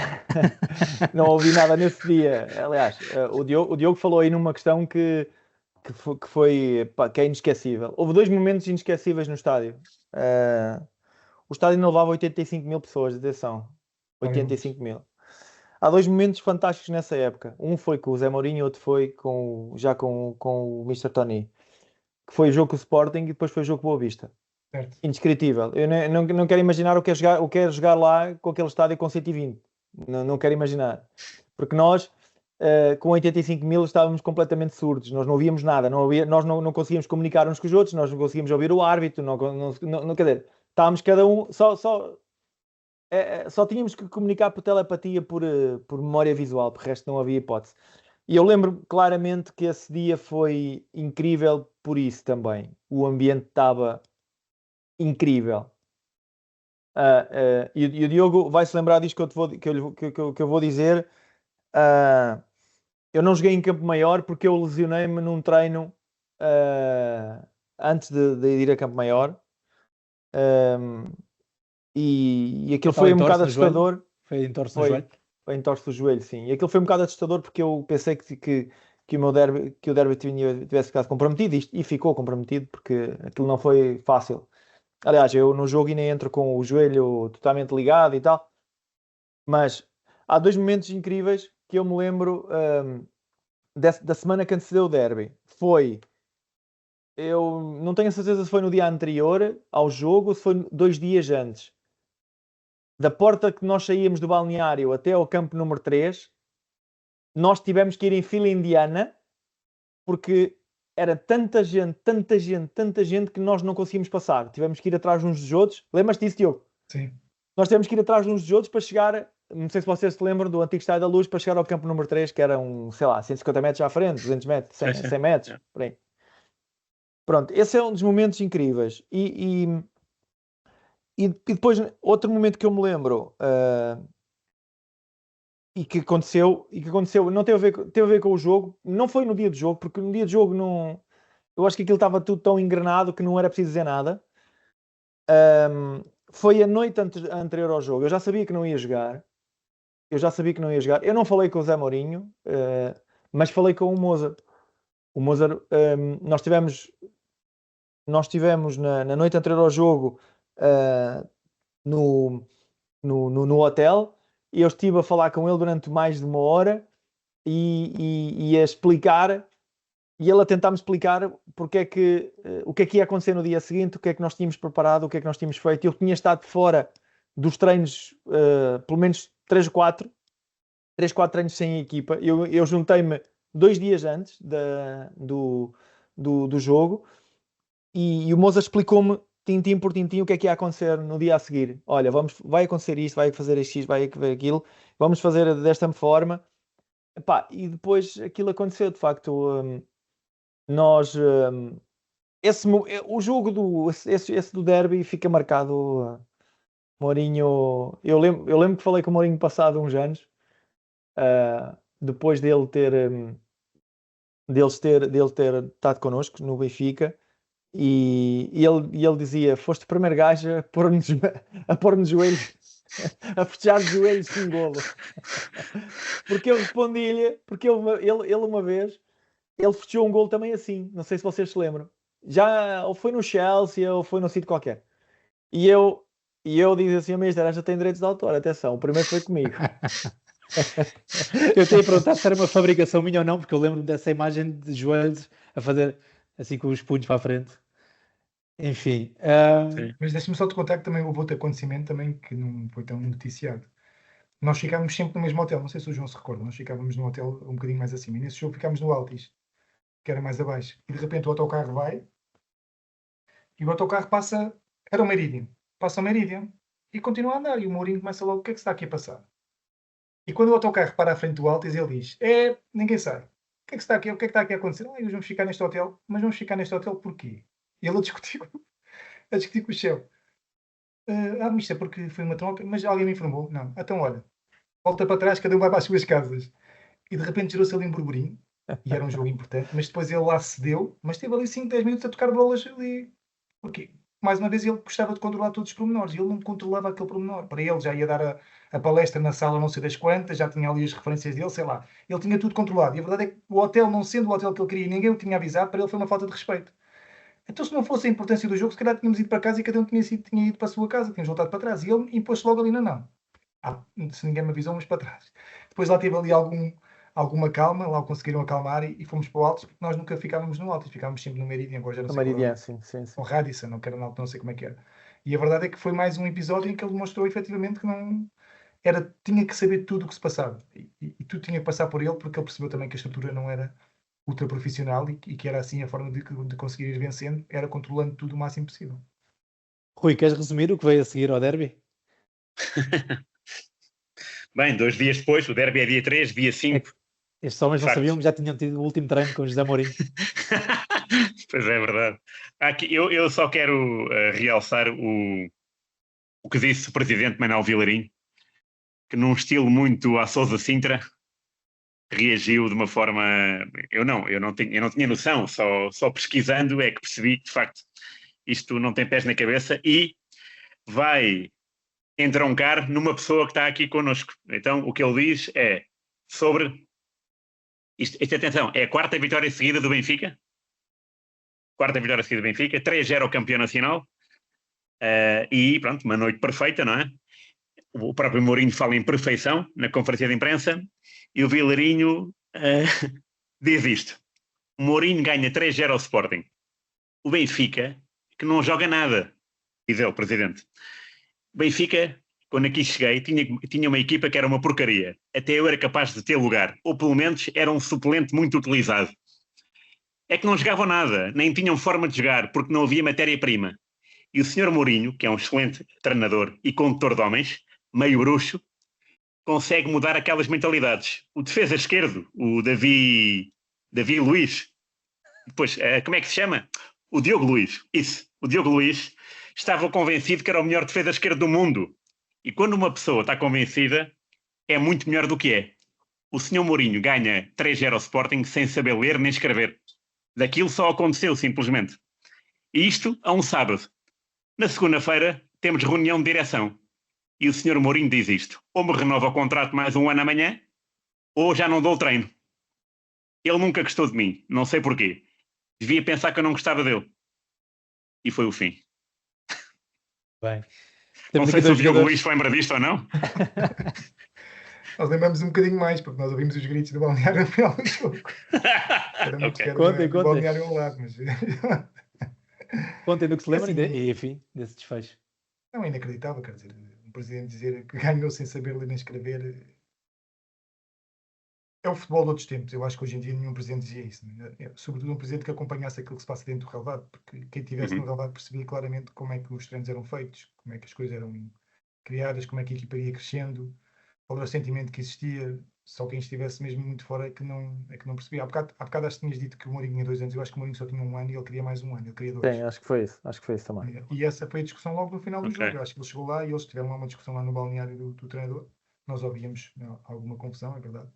não ouvi nada nesse dia. Aliás, o Diogo falou aí numa questão que é inesquecível. Houve 2 momentos inesquecíveis no estádio. O estádio não levava 85 mil pessoas, atenção. 85 mil. Há 2 momentos fantásticos nessa época. Um foi com o Zé Mourinho, outro foi com o Mr. Tony. Que foi o jogo com o Sporting e depois foi o jogo com o Boa Vista. Certo. Indescritível. Eu não quero imaginar o que é jogar lá com aquele estádio com 120. Não quero imaginar. Porque nós, com 85 mil, estávamos completamente surdos. Nós não ouvíamos nada. Nós não conseguíamos comunicar uns com os outros. Nós não conseguíamos ouvir o árbitro. Quer dizer, estávamos cada um... Só tínhamos que comunicar por telepatia, por memória visual. Por resto não havia hipótese. E eu lembro claramente que esse dia foi incrível por isso também. O ambiente estava incrível. E o Diogo vai se lembrar disto que eu vou dizer. Eu não joguei em Campo Maior porque eu lesionei-me num treino antes de ir a Campo Maior. E aquilo foi um bocado assustador. Foi entorse no joelho? Foi entorse do joelho, sim. E aquilo foi um bocado assustador porque eu pensei que o derby tivesse ficado comprometido e ficou comprometido porque aquilo não foi fácil. Aliás, eu no jogo ainda entro com o joelho totalmente ligado e tal. Mas há 2 momentos incríveis que eu me lembro da semana que antecedeu o derby. Eu não tenho a certeza se foi no dia anterior ao jogo ou se foi 2 dias antes. Da porta que nós saíamos do balneário até ao campo número 3, nós tivemos que ir em fila indiana porque era tanta gente que nós não conseguimos passar. Tivemos que ir atrás uns dos outros. Lembras-te disso, Diogo? Sim. Nós tivemos que ir atrás uns dos outros para chegar, não sei se vocês se lembram do antigo Estádio da Luz, para chegar ao campo número 3, que era 150 metros à frente, 200 metros, 100 metros, por aí. Pronto, esse é um dos momentos incríveis. E depois, outro momento que eu me lembro... E que aconteceu, não teve a ver com o jogo, não foi no dia do jogo, porque no dia do jogo não, eu acho que aquilo estava tudo tão engrenado que não era preciso dizer nada. Foi a noite anterior ao jogo, eu já sabia que não ia jogar, eu não falei com o Zé Mourinho, mas falei com o Mozart. O Mozart, nós tivemos na noite anterior ao jogo no hotel, e eu estive a falar com ele durante mais de 1 hora e a explicar, e ele a tentar-me explicar porque é que, o que é que ia acontecer no dia seguinte, o que é que nós tínhamos preparado, o que é que nós tínhamos feito. Eu tinha estado fora dos treinos, pelo menos 3, 4 treinos sem equipa. Eu juntei-me 2 dias antes do jogo e o Moza explicou-me tintim por tintim o que é que ia acontecer no dia a seguir. Olha, vai acontecer isto, vai fazer isto, vai fazer aquilo, vamos fazer desta forma. Epá, e depois aquilo aconteceu, de facto, nós... o jogo esse do derby fica marcado. Mourinho, eu lembro que falei com o Mourinho passado uns anos, depois dele ter estado connosco no Benfica, e ele dizia: foste o primeiro gajo a pôr-nos joelhos, a fechar de joelhos com um golo. Porque eu respondi-lhe, porque ele uma vez, ele fechou um golo também assim, não sei se vocês se lembram. Já, ou foi no Chelsea, ou foi num sítio qualquer. E eu, e eu disse assim: a Mister, esta tem direitos de autor, atenção, o primeiro foi comigo. Eu tenho a perguntar se era uma fabricação minha ou não, porque eu lembro-me dessa imagem de joelhos a fazer assim com os punhos para a frente. Enfim. Sim. Mas deixa-me só te contar que também houve outro acontecimento também que não foi tão noticiado. Nós ficávamos sempre no mesmo hotel, não sei se o João se recorda, nós ficávamos num hotel um bocadinho mais acima, e nesse jogo ficámos no Altis, que era mais abaixo, e de repente o autocarro vai, e o autocarro passa, era o Meridian, passa o Meridian, e continua a andar, e o Mourinho começa logo: o que é que está aqui a passar? E quando o autocarro para à frente do Altis, ele diz: ninguém sai. O que é que está aqui? O que é que está aqui a acontecer? Nós vamos ficar neste hotel. Mas vamos ficar neste hotel porquê? E ele a discutir com o chefe. Isto é porque foi uma troca, mas alguém me informou. Não. Então, olha, volta para trás, cada um vai para as suas casas. E de repente gerou-se ali um burburinho, e era um jogo importante, mas depois ele lá cedeu, mas teve ali 5, 10 minutos a tocar bolas ali. Porquê? Mais uma vez ele gostava de controlar todos os pormenores, e ele não controlava aquele pormenor. Para ele já ia dar a palestra na sala não sei das quantas, já tinha ali as referências dele, sei lá. Ele tinha tudo controlado. E a verdade é que o hotel, não sendo o hotel que ele queria, ninguém o tinha avisado, para ele foi uma falta de respeito. Então, se não fosse a importância do jogo, se calhar tínhamos ido para casa e cada um tinha ido para a sua casa, tínhamos voltado para trás. E ele impôs-se logo ali, não. Se ninguém me avisou, mas para trás. Depois lá teve ali alguma calma, lá o conseguiram acalmar, e fomos para o Altos, porque nós nunca ficávamos no Altos, ficávamos sempre no Meridian, agora já não No sei qual Meridian, era, sim. ou Radisson, não sei como é que era. E a verdade é que foi mais um episódio em que ele demonstrou efetivamente que não era, tinha que saber tudo o que se passava, e tudo tinha que passar por ele, porque ele percebeu também que a estrutura não era ultra profissional, e que era assim a forma de conseguir ir vencendo, era controlando tudo o máximo possível. Rui, queres resumir o que veio a seguir ao derby? Bem, 2 dias depois, o derby é dia 3, dia 5. Estes homens não sabiam, já tinham tido o último treino com o José Mourinho. Pois é verdade. Aqui, eu só quero realçar o que disse o presidente Manuel Vilarinho, que num estilo muito à Sousa Sintra reagiu de uma forma... Eu não tinha noção, só pesquisando é que percebi que, de facto, isto não tem pés na cabeça e vai entroncar numa pessoa que está aqui connosco. Então, o que ele diz é sobre... atenção, é a 4ª vitória seguida do Benfica. 4ª vitória seguida do Benfica. 3-0 ao campeão nacional. E pronto, uma noite perfeita, não é? O próprio Mourinho fala em perfeição na conferência de imprensa. E o Vilarinho diz isto. O Mourinho ganha 3-0 ao Sporting. O Benfica, que não joga nada, diz ele, presidente. O Benfica, quando aqui cheguei, tinha uma equipa que era uma porcaria. Até eu era capaz de ter lugar. Ou pelo menos era um suplente muito utilizado. É que não jogavam nada, nem tinham forma de jogar, porque não havia matéria-prima. E o Sr. Mourinho, que é um excelente treinador e condutor de homens, meio bruxo, consegue mudar aquelas mentalidades. O defesa esquerdo, o Davi Luiz, depois, como é que se chama? O Diogo Luiz, isso. O Diogo Luiz estava convencido que era o melhor defesa esquerdo do mundo. E quando uma pessoa está convencida, é muito melhor do que é. O Sr. Mourinho ganha 3-0 ao Sporting sem saber ler nem escrever. Daquilo só aconteceu, simplesmente. E isto a um sábado. Na segunda-feira, temos reunião de direção. E o Sr. Mourinho diz isto. Ou me renova o contrato mais um ano amanhã, ou já não dou o treino. Ele nunca gostou de mim. Não sei porquê. Devia pensar que eu não gostava dele. E foi o fim. Bem. Não sei se o Diogo Luís se lembra disto ou não. Nós lembramos um bocadinho mais, porque nós ouvimos os gritos do balneário no final do jogo. Era muito Okay. Contem. Do balneário ao lado, mas... Contem do que se lembram assim, e enfim, desse desfecho. Não, é inacreditável, quer dizer, um presidente dizer que ganhou sem saber ler nem escrever. É o futebol de outros tempos. Eu acho que hoje em dia nenhum presidente dizia isso. Sobretudo um presidente que acompanhasse aquilo que se passa dentro do relvado, porque quem estivesse no relvado percebia claramente como é que os treinos eram feitos, como é que as coisas eram criadas, como é que a equipa ia crescendo, qual era o sentimento que existia. Só quem estivesse mesmo muito fora é que não percebia. Há bocado acho que tinhas dito que o Mourinho tinha 2 anos. Eu acho que o Mourinho só tinha 1 ano e ele queria mais 1 ano. Ele queria 2. Sim, acho que foi isso. Acho que foi isso também. E essa foi a discussão logo no final do Ok. jogo. Eu acho que ele chegou lá e eles tiveram lá uma discussão lá no balneário do treinador. Nós ouvíamos alguma confusão, é verdade.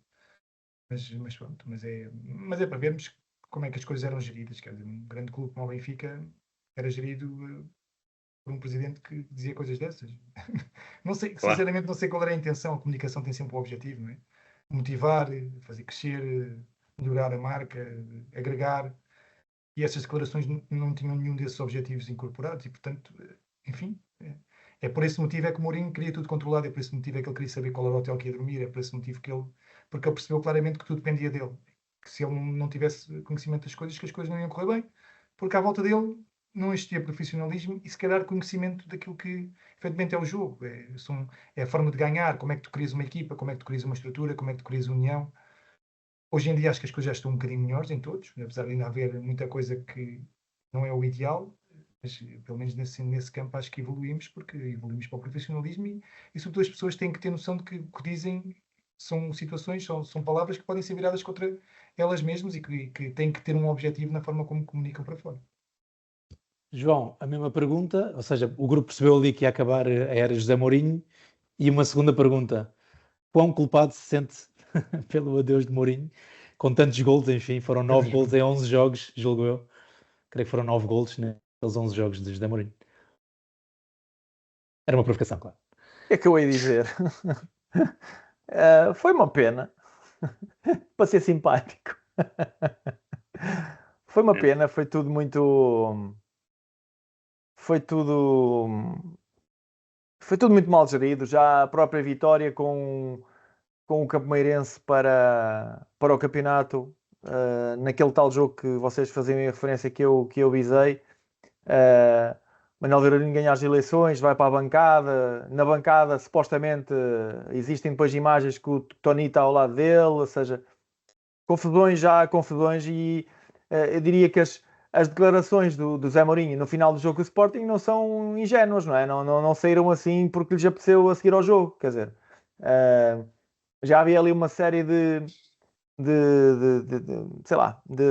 Mas pronto. Mas é para vermos como é que as coisas eram geridas. Quer dizer, um grande clube como o Benfica era gerido por um presidente que dizia coisas dessas. Não sei, Claro. sinceramente não sei qual era a intenção. A comunicação tem sempre um objetivo, não é? Motivar, fazer crescer, melhorar a marca, agregar. E essas declarações não tinham nenhum desses objetivos incorporados e, portanto, enfim, é por esse motivo é que o Mourinho queria tudo controlado, é por esse motivo é que ele queria saber qual era o hotel que ia dormir, é por esse motivo porque ele percebeu claramente que tudo dependia dele, que se ele não tivesse conhecimento das coisas, que as coisas não iam correr bem, porque à volta dele não existia profissionalismo e se calhar conhecimento daquilo que efetivamente é o jogo, é a forma de ganhar, como é que tu crias uma equipa, como é que tu crias uma estrutura, como é que tu crias união. Hoje em dia acho que as coisas já estão um bocadinho melhores em todos, apesar de ainda haver muita coisa que não é o ideal, mas pelo menos nesse campo acho que evoluímos, porque evoluímos para o profissionalismo e sobretudo as pessoas têm que ter noção de que o que dizem são situações, são palavras que podem ser viradas contra elas mesmas e que têm que ter um objetivo na forma como comunicam para fora. João, a mesma pergunta, ou seja, o grupo percebeu ali que ia acabar a era José Mourinho, e uma segunda pergunta: quão culpado se sente pelo adeus de Mourinho, com tantos golos, enfim, foram 9 golos em 11 jogos, julgo eu. Creio que foram 9 golos naqueles 11 jogos de José Mourinho. Era uma provocação, claro. O que é que eu ia dizer? Foi uma pena, para ser simpático. Foi uma pena, foi tudo muito mal gerido. Já a própria vitória com o Campomeirense para o campeonato, naquele tal jogo que vocês faziam em referência que eu visei, Manuel Vilarinho ganha as eleições, vai para a bancada, na bancada supostamente existem depois imagens que o Tony está ao lado dele, ou seja, confusões e eu diria que as declarações do Zé Mourinho no final do jogo do Sporting não são ingênuas, não é? Não saíram assim porque lhes apeteceu a seguir ao jogo, quer dizer, já havia ali uma série de sei lá, de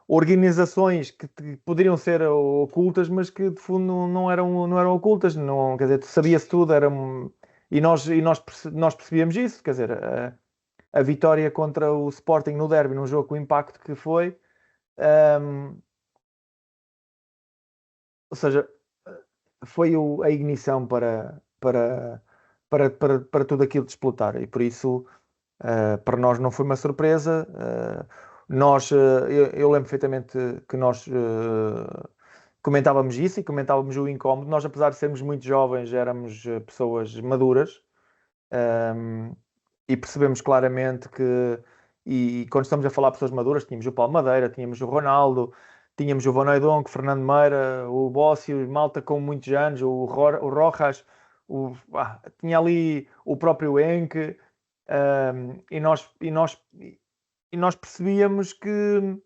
organizações que poderiam ser ocultas, mas que de fundo não eram ocultas, não, quer dizer, sabia-se tudo, e nós percebíamos isso, quer dizer, a vitória contra o Sporting no derby, num jogo com o impacto que foi, ou seja, foi a ignição para tudo aquilo de explotar, e por isso para nós não foi uma surpresa. Eu lembro perfeitamente que nós comentávamos isso e comentávamos o incómodo. Nós, apesar de sermos muito jovens, éramos pessoas maduras, e percebemos claramente que, e quando estamos a falar de pessoas maduras, tínhamos o Paulo Madeira, tínhamos o Ronaldo, tínhamos o Van Hooijdonk, o Fernando Meira, o Bócio, malta com muitos anos, o Rojas, tinha ali o próprio Henke, e nós percebíamos que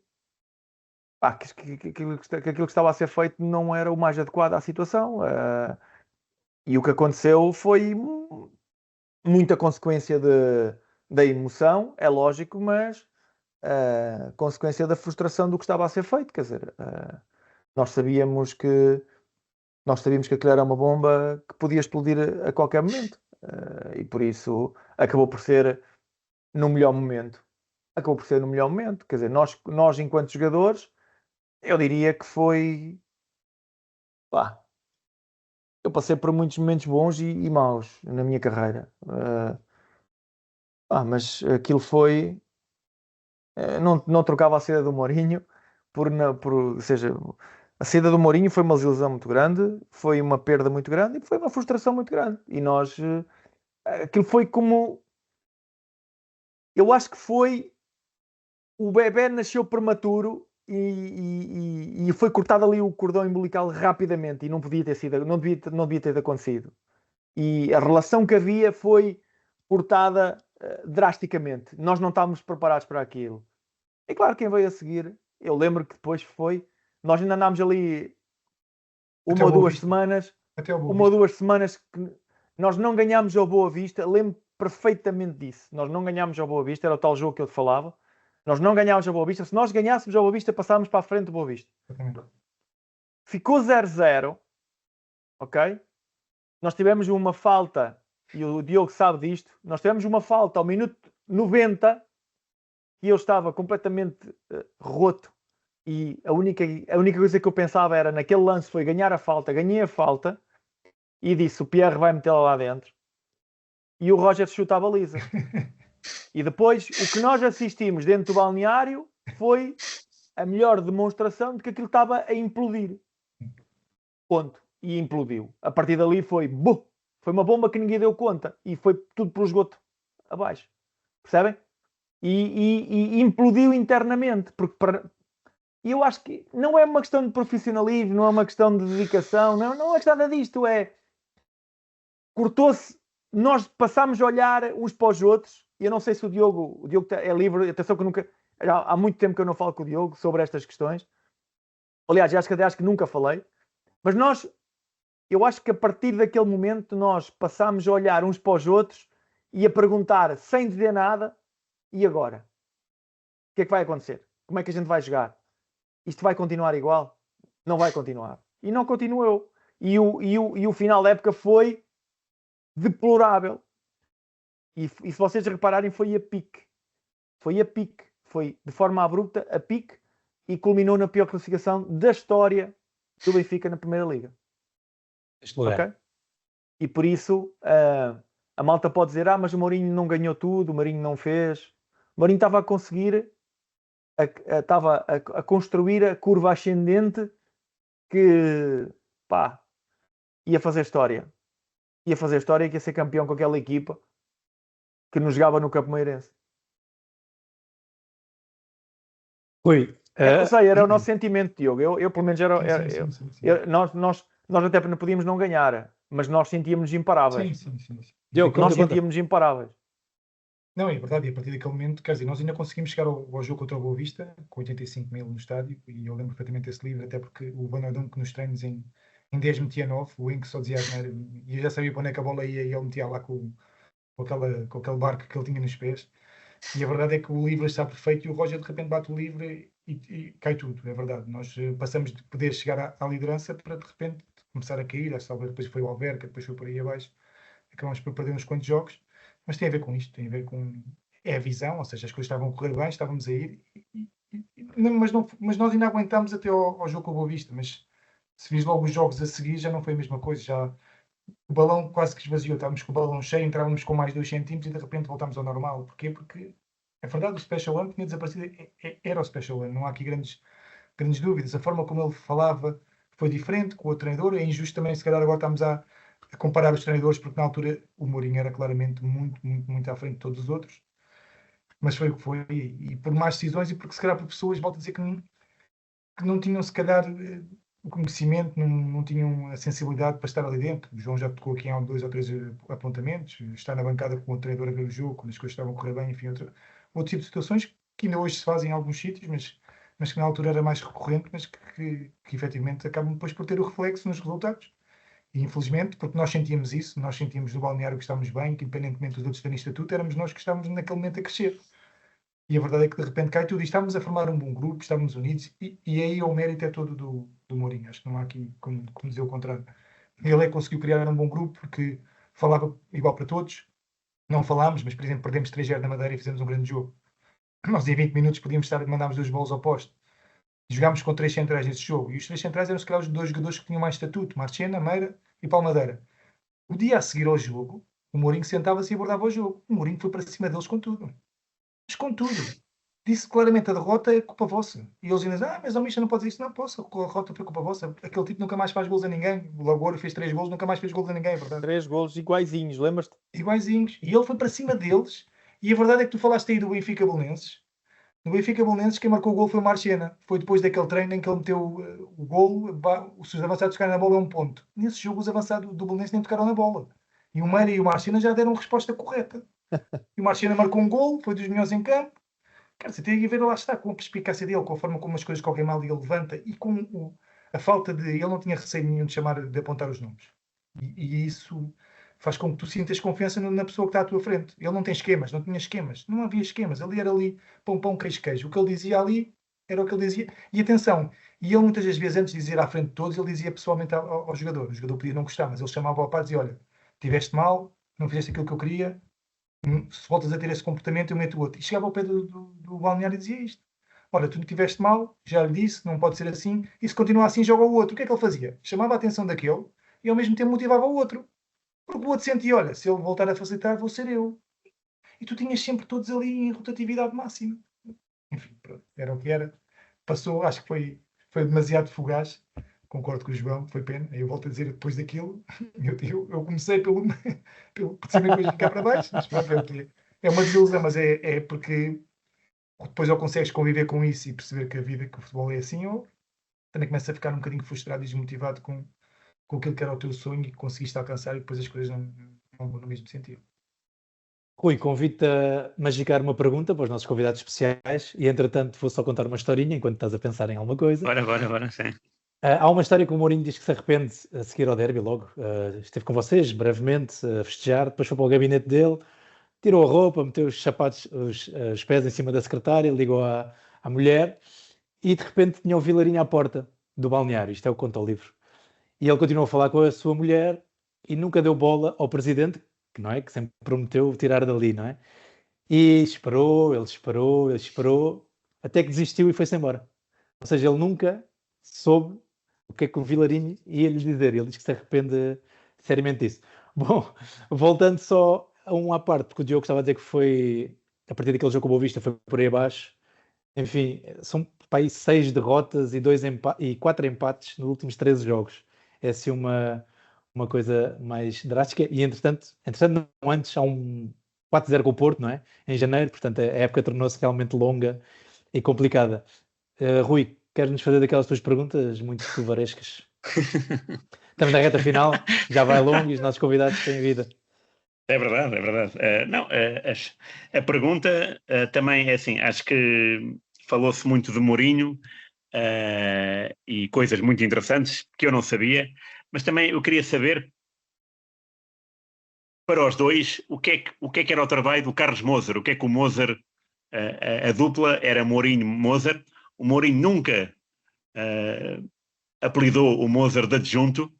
aquilo que estava a ser feito não era o mais adequado à situação, e o que aconteceu foi muita consequência da emoção, é lógico, mas consequência da frustração do que estava a ser feito, quer dizer, nós sabíamos que aquilo era uma bomba que podia explodir a qualquer momento, e por isso acabou por ser no melhor momento. Quer dizer, nós enquanto jogadores, eu diria que foi... eu passei por muitos momentos bons e maus na minha carreira. Mas aquilo foi... não trocava a saída do Mourinho ou seja, a saída do Mourinho foi uma desilusão muito grande, foi uma perda muito grande e foi uma frustração muito grande. E nós... aquilo foi como... Eu acho que foi... O bebé nasceu prematuro e foi cortado ali o cordão umbilical rapidamente e não devia ter acontecido. E a relação que havia foi cortada drasticamente. Nós não estávamos preparados para aquilo. E claro, quem veio a seguir, eu lembro que depois nós ainda andámos ali uma ou duas semanas que nós não ganhámos ao Boa Vista. Lembro perfeitamente disso. Nós não ganhámos ao Boa Vista, era o tal jogo que eu te falava. Nós não ganhámos ao Boa Vista. Se nós ganhássemos ao Boa Vista, passávamos para a frente do Boa Vista. Ficou 0-0, ok? Nós tivemos uma falta, e o Diogo sabe disto, nós tivemos uma falta ao minuto 90 e eu estava completamente roto. E a única coisa que eu pensava era, naquele lance, foi ganhar a falta. Ganhei a falta e disse, o Pierre vai metê-la lá dentro. E o Roger chuta a baliza. E depois, o que nós assistimos dentro do balneário foi a melhor demonstração de que aquilo estava a implodir. Ponto. E implodiu. A partir dali foi uma bomba que ninguém deu conta. E foi tudo pelo esgoto abaixo. Percebem? E implodiu internamente. E eu acho que não é uma questão de profissionalismo, não é uma questão de dedicação, não é questão nada disto. Cortou-se. Nós passámos a olhar uns para os outros. E eu não sei se o Diogo é livre. Atenção que há muito tempo que eu não falo com o Diogo sobre estas questões. Aliás, acho que nunca falei. Mas eu acho que a partir daquele momento nós passámos a olhar uns para os outros e a perguntar, sem dizer nada, e agora? O que é que vai acontecer? Como é que a gente vai jogar? Isto vai continuar igual? Não vai continuar. E não continuou. E o final da época foi deplorável. E se vocês repararem, foi a pique. Foi a pique. Foi de forma abrupta, a pique, e culminou na pior classificação da história do Benfica na Primeira Liga. Okay? E por isso a malta pode dizer, mas o Mourinho não ganhou tudo, o Mourinho não fez. O Mourinho estava a conseguir estava a construir a curva ascendente que ia fazer história. Ia fazer história, que ia ser campeão com aquela equipa que nos jogava no Campo Meirense. Rui, Eu sei, era o nosso sentimento, Diogo. Eu pelo menos Sim. nós até não podíamos não ganhar, mas nós sentíamos-nos imparáveis. Sim. Diogo, Nós sentíamos-nos imparáveis. Não, é verdade, e a partir daquele momento, quer dizer, nós ainda conseguimos chegar ao jogo contra o Boa Vista, com 85 mil no estádio, e eu lembro perfeitamente desse livro, até porque o Vanadão que nos treinos em 10 metia 9, o Inc só dizia asneira, e eu já sabia para onde é que a bola ia, e ele metia lá com aquele barco que ele tinha nos pés. E a verdade é que o livro está perfeito e o Roger de repente bate o livro e cai tudo, é verdade. Nós passamos de poder chegar à liderança para de repente começar a cair, depois foi o Alverca, depois foi por aí abaixo, acabamos por perder uns quantos jogos, mas tem a ver com isto, tem a ver com a visão, ou seja, as coisas estavam a correr bem, estávamos a ir, mas nós ainda aguentámos até ao jogo com o Boa Vista, mas se vis logo os jogos a seguir já não foi a mesma coisa, já o balão quase que esvaziou, estávamos com o balão cheio, entrávamos com mais 2 centímetros e de repente voltámos ao normal. Porquê? Porque é verdade, o Special One tinha desaparecido, era o Special One, não há aqui grandes dúvidas. A forma como ele falava foi diferente com o treinador, é injusto também, se calhar agora estamos a comparar os treinadores, porque na altura o Mourinho era claramente muito à frente de todos os outros, mas foi o que foi, e por más decisões e porque se calhar por pessoas, volto a dizer que não tinham se calhar o conhecimento, não tinham a sensibilidade para estar ali dentro. O João já tocou aqui em 2 ou 3 apontamentos, estar na bancada com o treinador a ver o jogo, quando as coisas estavam a correr bem, enfim, outro tipo de situações que ainda hoje se fazem em alguns sítios, mas que na altura era mais recorrente, mas que efetivamente acabam depois por ter o reflexo nos resultados. E infelizmente, porque nós sentíamos isso, nós sentíamos no balneário que estávamos bem, que independentemente dos outros terem estatuto, éramos nós que estávamos naquele momento a crescer. E a verdade é que de repente cai tudo e estávamos a formar um bom grupo, estávamos unidos, e aí o mérito é todo do Mourinho. Acho que não há aqui como dizer o contrário. Ele conseguiu criar um bom grupo porque falava igual para todos. Não falámos, mas por exemplo perdemos 3-0 na Madeira e fizemos um grande jogo. Nós em 20 minutos podíamos mandámos 2 bolas ao poste. Jogámos com 3 centrais nesse jogo. E os 3 centrais eram se calhar os 2 jogadores que tinham mais estatuto, Marchena, Meira e Palmadeira. O dia a seguir ao jogo, o Mourinho sentava-se e abordava o jogo. O Mourinho foi para cima deles com tudo. Mas com tudo. Disse claramente, a derrota é culpa vossa. E eles dizem, mas o Misha não pode dizer isso. Não posso, a derrota foi culpa vossa. Aquele tipo nunca mais faz gols a ninguém. O Lagoura fez 3 gols, nunca mais fez gols a ninguém, é verdade. 3 gols iguaizinhos, lembras-te? Iguaizinhos. E ele foi para cima deles. E a verdade é que tu falaste aí do Benfica Belenenses. No Benfica Belenenses, quem marcou o gol foi o Marchena. Foi depois daquele treino em que ele meteu o gol. Se os avançados tocarem na bola é um ponto. Nesse jogo, os avançados do Belenenses nem tocaram na bola. E o Meira e o Marchena já deram a resposta correta. E o Marchena marcou um gol, foi dos melhores em campo. Cara, você tem que ver, lá está, com a perspicácia dele, com a forma como as coisas correm mal e ele levanta, e com a falta de... Ele não tinha receio nenhum de apontar os nomes. E isso faz com que tu sintas confiança na pessoa que está à tua frente. Ele não tem esquemas, não tinha esquemas, não havia esquemas. Ali era ali, pão, queijo, queijo. O que ele dizia ali era o que ele dizia. E atenção, e ele muitas das vezes, antes de dizer à frente de todos, ele dizia pessoalmente ao jogador. O jogador podia não gostar, mas ele chamava ao par e dizia: olha, tiveste mal, não fizeste aquilo que eu queria, se voltas a ter esse comportamento, eu meto o outro. E chegava ao pé do balneário e dizia isto: olha, tu tiveste mal, já lhe disse, não pode ser assim, e se continua assim, joga o outro. O que é que ele fazia? Chamava a atenção daquele e ao mesmo tempo motivava o outro. Porque o outro sentia: olha, se ele voltar a facilitar, vou ser eu. E tu tinhas sempre todos ali em rotatividade máxima. Enfim, pronto, era o que era. Passou, acho que foi demasiado fugaz. Concordo com o João, foi pena. Eu volto a dizer, depois daquilo, eu comecei por cima e depois ficar para baixo. Mas pronto, é uma desilusão, mas é porque depois ou consegues conviver com isso e perceber que a vida, que o futebol é assim, ou também começa a ficar um bocadinho frustrado e desmotivado com aquilo que era o teu sonho e que conseguiste alcançar e depois as coisas não vão no mesmo sentido. Rui, convido-te a magicar uma pergunta para os nossos convidados especiais e, entretanto, vou só contar uma historinha enquanto estás a pensar em alguma coisa. Bora, sim. Há uma história que o Mourinho diz que se arrepende a seguir ao derby logo. Esteve com vocês brevemente a festejar, depois foi para o gabinete dele, tirou a roupa, meteu os sapatos, os pés em cima da secretária, ligou à mulher e de repente tinha o Vilarinho à porta do balneário. Isto é o que conta o livro. E ele continuou a falar com a sua mulher e nunca deu bola ao presidente, que não é, que sempre prometeu tirar dali, não é? E ele esperou, até que desistiu e foi-se embora. Ou seja, ele nunca soube o que é que o Vilarinho ia lhe dizer. Ele diz que se arrepende seriamente disso. Bom, voltando só a um à parte, porque o Diogo estava a dizer que foi, a partir daquele jogo com o Boa Vista, foi por aí abaixo. Enfim, são para aí 6 derrotas e 4 empates nos últimos 13 jogos. É assim uma coisa mais drástica. E entretanto não, antes há um 4-0 com o Porto, não é? Em janeiro, portanto a época tornou-se realmente longa e complicada. Rui, queres-nos fazer daquelas tuas perguntas muito tuvarescas? Estamos na reta final, já vai longo e os nossos convidados têm vida. É verdade, é verdade. A pergunta também é assim, acho que falou-se muito de Mourinho e coisas muito interessantes que eu não sabia, mas também eu queria saber, para os dois, o que é que era o trabalho do Carlos Moser, o que é que o Moser, a dupla era Mourinho-Moser. O Mourinho nunca apelidou o Moser de adjunto,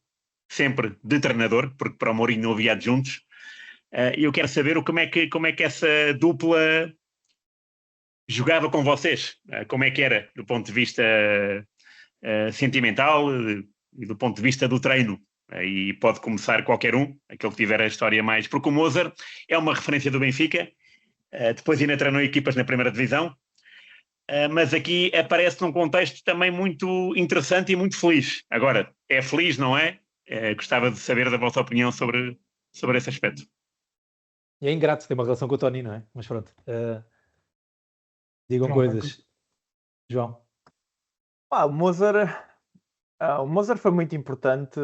sempre de treinador, porque para o Mourinho não havia adjuntos. E eu quero saber como é que essa dupla jogava com vocês, como é que era do ponto de vista sentimental e do ponto de vista do treino. E pode começar qualquer um, aquele que tiver a história mais... Porque o Moser é uma referência do Benfica, depois ainda treinou equipas na primeira divisão, mas aqui aparece num contexto também muito interessante e muito feliz. Agora, é feliz, não é? Gostava de saber da vossa opinião sobre esse aspecto. E é ingrato ter uma relação com o Tony, não é? Mas pronto. Digam coisas. João. O Moser foi muito importante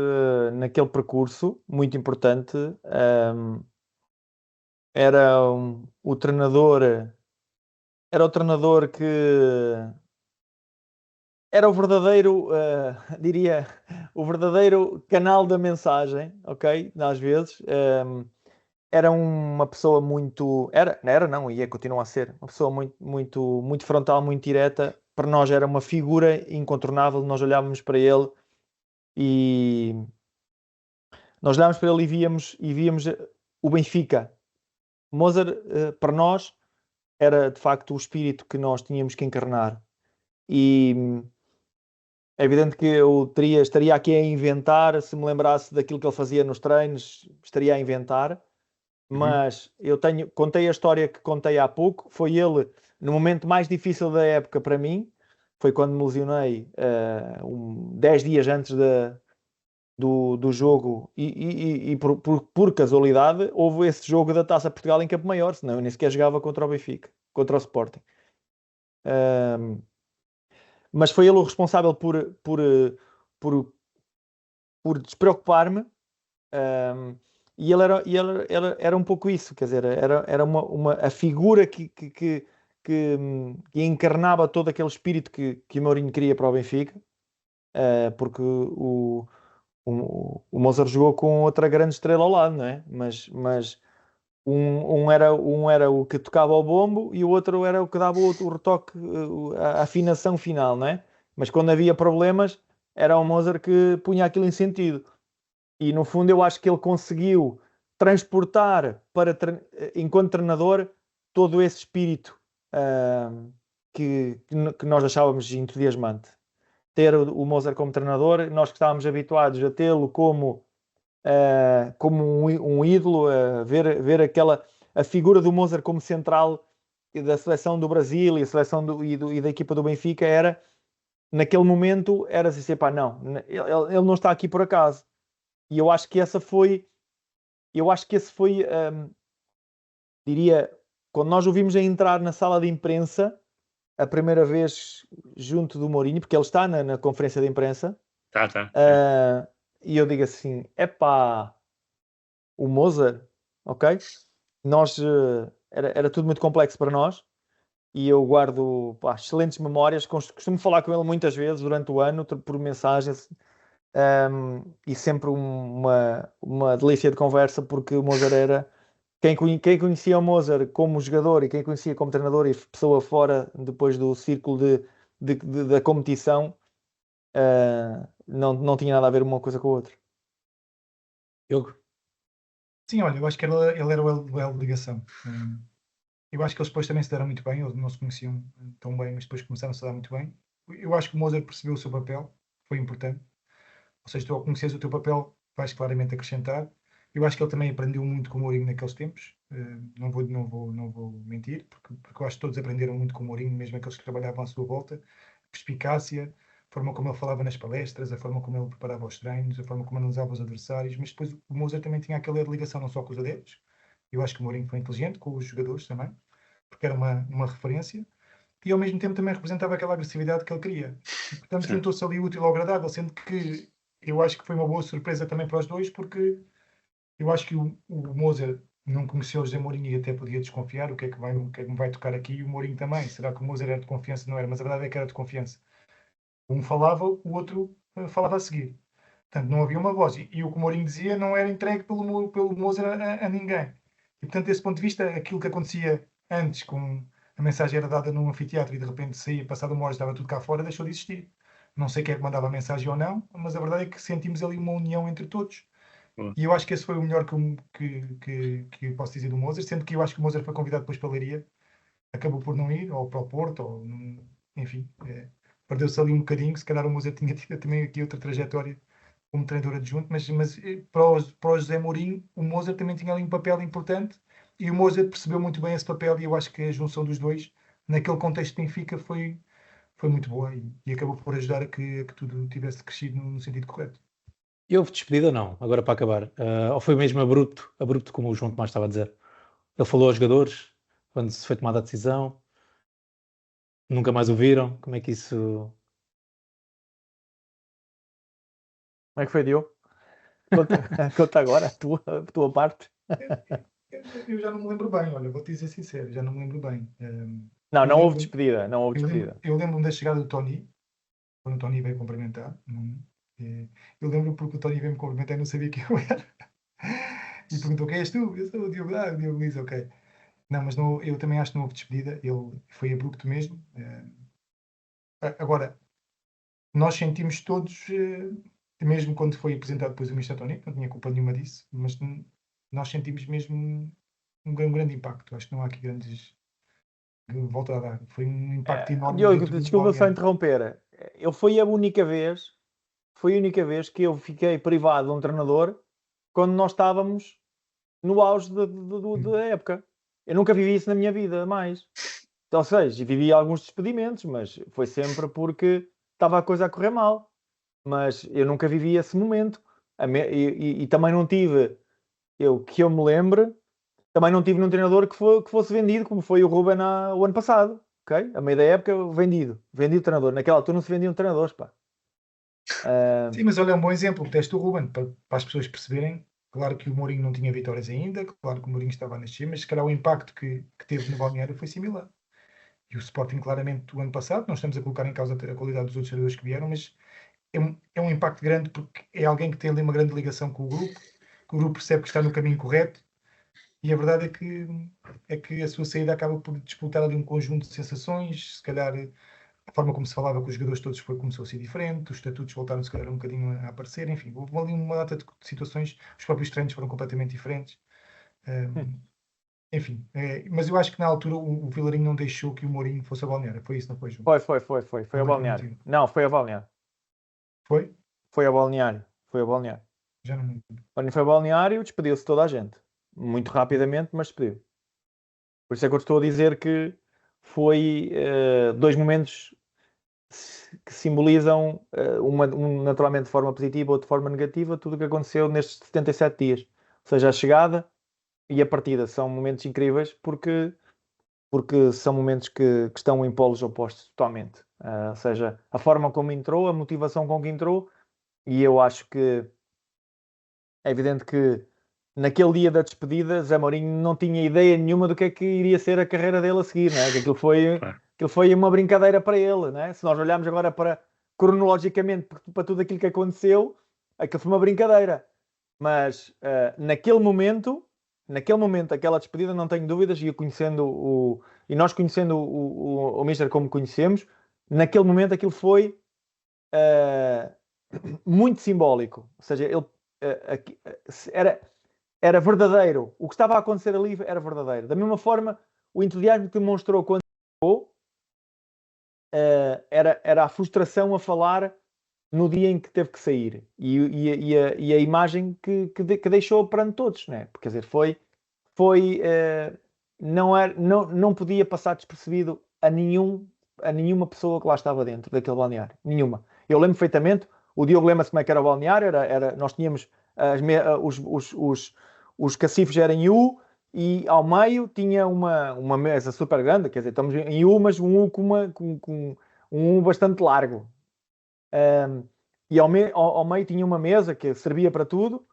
naquele percurso, muito importante. Era o treinador que era o verdadeiro, diria, o verdadeiro canal da mensagem, ok? Às vezes. Era uma pessoa muito... Ia continuar a ser. Uma pessoa muito frontal, muito direta. Para nós era uma figura incontornável. Nós olhávamos para ele e víamos o Benfica. Moser, para nós, era de facto o espírito que nós tínhamos que encarnar. E é evidente que eu estaria aqui a inventar, se me lembrasse daquilo que ele fazia nos treinos, estaria a inventar. Mas eu contei a história que contei há pouco. Foi ele, no momento mais difícil da época para mim, foi quando me lesionei 10 dias antes do jogo e por casualidade houve esse jogo da Taça Portugal em Campo Maior, senão eu nem sequer jogava contra o Benfica, contra o Sporting. Mas foi ele o responsável por despreocupar-me. E ele era um pouco isso, quer dizer, era a figura que encarnava todo aquele espírito que o Mourinho queria para o Benfica, porque o Mozart jogou com outra grande estrela ao lado, não é? Mas um era o que tocava o bombo e o outro era o que dava o retoque, a afinação final, não é? Mas quando havia problemas, era o Mozart que punha aquilo em sentido. E no fundo eu acho que ele conseguiu transportar enquanto treinador todo esse espírito que nós achávamos entusiasmante. Ter o Mozart como treinador, nós que estávamos habituados a tê-lo como um ídolo, ver a figura do Mozart como central da seleção do Brasil e a seleção e da equipa do Benfica naquele momento era assim, pá, não, ele não está aqui por acaso. E eu acho que esse foi, diria, quando nós o vimos a entrar na sala de imprensa, a primeira vez junto do Mourinho, porque ele está na conferência de imprensa, Tá. e eu digo assim, epá, o Mozart, ok? Nós, era tudo muito complexo para nós, e eu guardo excelentes memórias, costumo falar com ele muitas vezes durante o ano, por mensagens, e sempre uma delícia de conversa, porque o Mozart era... Quem conhecia o Mozart como jogador e quem conhecia como treinador e pessoa fora depois do círculo da competição, não tinha nada a ver uma coisa com a outra. Diogo? Sim, olha, eu acho que ele era o elo de ligação. Eu acho que eles depois também se deram muito bem, eles não se conheciam tão bem, mas depois começaram a se dar muito bem. Eu acho que o Mozart percebeu o seu papel, foi importante. Ou seja, tu ao conheceres o teu papel vais claramente acrescentar. Eu acho que ele também aprendeu muito com o Mourinho naqueles tempos. Não vou mentir, porque eu acho que todos aprenderam muito com o Mourinho, mesmo aqueles que trabalhavam à sua volta. Perspicácia, a forma como ele falava nas palestras, a forma como ele preparava os treinos, a forma como analisava os adversários. Mas depois o Mozart também tinha aquela ligação não só com os adeptos. Eu acho que o Mourinho foi inteligente com os jogadores também, porque era uma referência. E ao mesmo tempo também representava aquela agressividade que ele queria. E, portanto, juntou-se ali o útil ao agradável, sendo que eu acho que foi uma boa surpresa também para os dois, porque eu acho que o Mozart não conheceu o José Mourinho e até podia desconfiar o que é que me vai tocar aqui, e o Mourinho também. Será que o Mozart era de confiança? Não era, mas a verdade é que era de confiança. Um falava, o outro falava a seguir. Portanto, não havia uma voz. E o que o Mourinho dizia não era entregue pelo Mozart a ninguém. E, portanto, desse ponto de vista, aquilo que acontecia antes, com a mensagem era dada num anfiteatro e de repente saía, passado uma hora estava tudo cá fora, deixou de existir. Não sei quem é que mandava a mensagem ou não, mas a verdade é que sentimos ali uma união entre todos. E eu acho que esse foi o melhor que posso dizer do Mozart, sendo que eu acho que o Mozart foi convidado depois para a Leiria, acabou por não ir, ou para o Porto, enfim, perdeu-se ali um bocadinho. Se calhar o Mozart tinha tido também aqui outra trajetória como treinador adjunto, mas para o José Mourinho, o Mozart também tinha ali um papel importante e o Mozart percebeu muito bem esse papel, e eu acho que a junção dos dois, naquele contexto de Benfica, foi muito boa e acabou por ajudar a que tudo tivesse crescido no sentido correto. E houve despedida ou não? Agora para acabar. Ou foi mesmo abrupto como o João Tomás estava a dizer? Ele falou aos jogadores quando se foi tomada a decisão? Nunca mais o viram? Como é que isso... Como é que foi, Diogo? Conta agora a tua parte. Eu já não me lembro bem, olha, vou-te dizer sincero, já não me lembro bem. Não houve despedida, não houve despedida. Eu lembro-me da chegada do Tony, quando o Tony veio cumprimentar. Eu lembro porque o Tony veio me cumprimentar e não sabia quem eu era. E perguntou: quem és tu? Eu sou o Diogo, o Diogo Luís, ok. Não, mas não, eu também acho que não houve despedida, ele foi abrupto mesmo. Agora, nós sentimos todos, mesmo quando foi apresentado depois o Mr. Tony, não tinha culpa nenhuma disso, mas nós sentimos mesmo um grande impacto. Acho que não há aqui grandes volta a dar. Foi um impacto enorme. Diogo, desculpa só interromper. Foi a única vez que eu fiquei privado de um treinador quando nós estávamos no auge da época. Eu nunca vivi isso na minha vida mais. Ou seja, vivi alguns despedimentos, mas foi sempre porque estava a coisa a correr mal. Mas eu nunca vivi esse momento. E também não tive, que eu me lembre, também não tive num treinador que fosse vendido, como foi o Ruben o ano passado. Okay? A meio da época, vendido treinador. Naquela altura não se vendiam treinadores, pá. Sim, mas olha, é um bom exemplo. O teste do Ruben, para as pessoas perceberem. Claro que o Mourinho não tinha vitórias ainda, claro que o Mourinho estava a nascer, mas se calhar o impacto que teve no balneário foi similar. E o Sporting, claramente, o ano passado, não estamos a colocar em causa a qualidade dos outros jogadores que vieram, mas é um impacto grande porque é alguém que tem ali uma grande ligação com o grupo, que o grupo percebe que está no caminho correto, e a verdade é que a sua saída acaba por disputar ali um conjunto de sensações. Se calhar a forma como se falava com os jogadores todos começou a ser diferente, os estatutos voltaram se calhar um bocadinho a aparecer, enfim, houve ali uma data de situações, os próprios treinos foram completamente diferentes. Enfim, mas eu acho que na altura o Vilarinho não deixou que o Mourinho fosse a Balneário, foi isso, não foi, João? Foi ao balneário. Não, foi ao balneário. Foi? Foi ao balneário. Foi ao balneário. Já não me lembro. Quando foi ao balneário, despediu-se toda a gente. Muito rapidamente, mas despediu. Por isso é que eu estou a dizer que foi dois momentos que simbolizam um naturalmente de forma positiva ou de forma negativa tudo o que aconteceu nestes 77 dias. Ou seja, a chegada e a partida são momentos incríveis porque são momentos que estão em polos opostos totalmente. Ou seja, a forma como entrou, a motivação com que entrou, e eu acho que é evidente que naquele dia da despedida, Zé Mourinho não tinha ideia nenhuma do que é que iria ser a carreira dele a seguir, não é? Que aquilo foi uma brincadeira para ele, não é? Se nós olharmos agora cronologicamente para tudo aquilo que aconteceu, aquilo foi uma brincadeira. Mas naquele momento, aquela despedida, não tenho dúvidas, e nós conhecendo o Mister como conhecemos, naquele momento aquilo foi muito simbólico. Ou seja, ele era verdadeiro. O que estava a acontecer ali era verdadeiro. Da mesma forma, o entusiasmo que demonstrou quando chegou era a frustração a falar no dia em que teve que sair. E a imagem que deixou perante todos, né? Porque, quer dizer, não podia passar despercebido a nenhuma pessoa que lá estava dentro daquele balneário. Nenhuma. Eu lembro perfeitamente, o Diogo lembra-se como é que era o balneário, nós tínhamos os cacifes eram em U, e ao meio tinha uma mesa super grande, quer dizer, estamos em U, mas um U com um U bastante largo. E ao meio tinha uma mesa que servia para tudo,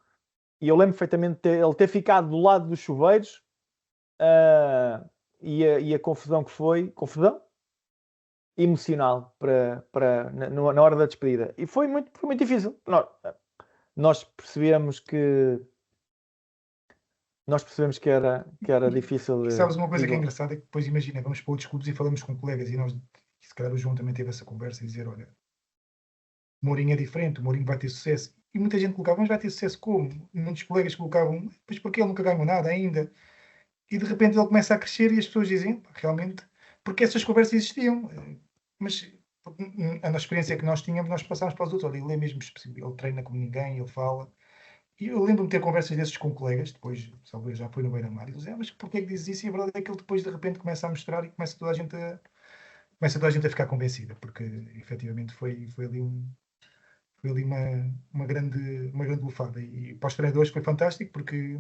e eu lembro perfeitamente ele ter ficado do lado dos chuveiros, e a confusão que foi, emocional na hora da despedida. E foi muito difícil. Nós percebemos que era difícil. Sabes uma coisa que é engraçada? É que depois, imagina, vamos para outros clubes e falamos com colegas, e se calhar o João também teve essa conversa, e dizer, olha, o Mourinho é diferente, o Mourinho vai ter sucesso. E muita gente colocava, mas vai ter sucesso como? Muitos colegas colocavam, pois porque ele nunca ganhou nada ainda. E de repente ele começa a crescer e as pessoas dizem, realmente, porque essas conversas existiam. Mas a nossa experiência que nós tínhamos, nós passámos para os outros. Olha, ele é mesmo específico, ele treina como ninguém, ele fala. E eu lembro-me de ter conversas desses com colegas, depois, talvez já foi no Beira-Mar, e eles dizem, mas porquê é que dizes isso? E a verdade é que ele depois de repente começa a mostrar e começa toda a gente a ficar convencida, porque efetivamente foi ali uma grande bufada. E para os treinadores foi fantástico, porque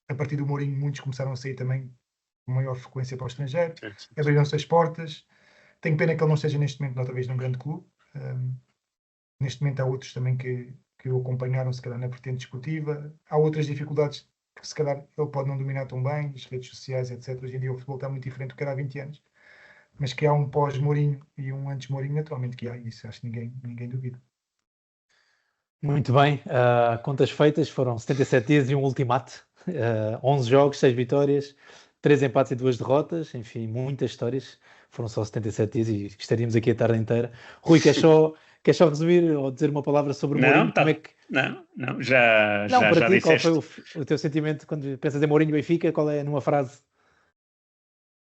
a partir do Mourinho muitos começaram a sair também com maior frequência para o estrangeiro, abriram-se as portas. Tenho pena que ele não esteja neste momento outra vez num grande clube. Neste momento há outros também que o acompanharam, se calhar, na vertente desportiva. Há outras dificuldades que, se calhar, ele pode não dominar tão bem, as redes sociais, etc. Hoje em dia o futebol está muito diferente do que era há 20 anos. Mas que há um pós-Mourinho e um antes-Mourinho, naturalmente que há. Isso acho que ninguém duvida. Muito bem. Contas feitas, foram 77 dias e um ultimato. 11 jogos, 6 vitórias, 3 empates e 2 derrotas. Enfim, muitas histórias. Foram só 77 dias e estaríamos aqui a tarde inteira. Rui, queres só resumir ou dizer uma palavra sobre o Mourinho? Não, já para ti, disseste. Qual foi o teu sentimento quando pensas em Mourinho e Benfica? Qual é, numa frase?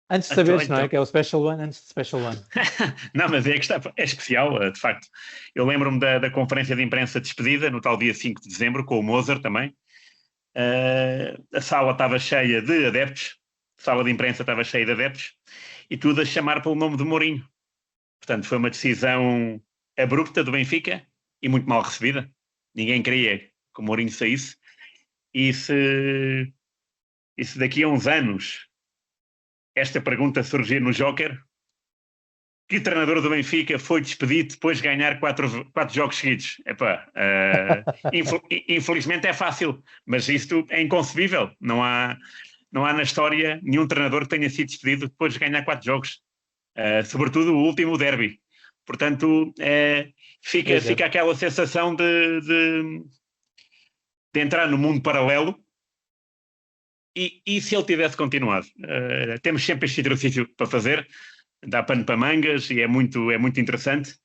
Antes de saberes, não é? Que é o Special One, antes de Special One. Não, mas é especial, de facto. Eu lembro-me da conferência de imprensa de despedida, no tal dia 5 de dezembro, com o Mozart também. A sala estava cheia de adeptos, a sala de imprensa estava cheia de adeptos, e tudo a chamar pelo nome de Mourinho. Portanto, foi uma decisão abrupta do Benfica e muito mal recebida. Ninguém queria que o Mourinho saísse. E se daqui a uns anos esta pergunta surgir no Joker, que treinador do Benfica foi despedido depois de ganhar 4 jogos seguidos? Infelizmente é fácil, mas isto é inconcebível. Não há na história nenhum treinador que tenha sido despedido depois de ganhar 4 jogos. Sobretudo o último derby. Portanto, fica aquela sensação de entrar no mundo paralelo. E se ele tivesse continuado? Temos sempre este exercício para fazer, dá pano para mangas e é muito interessante.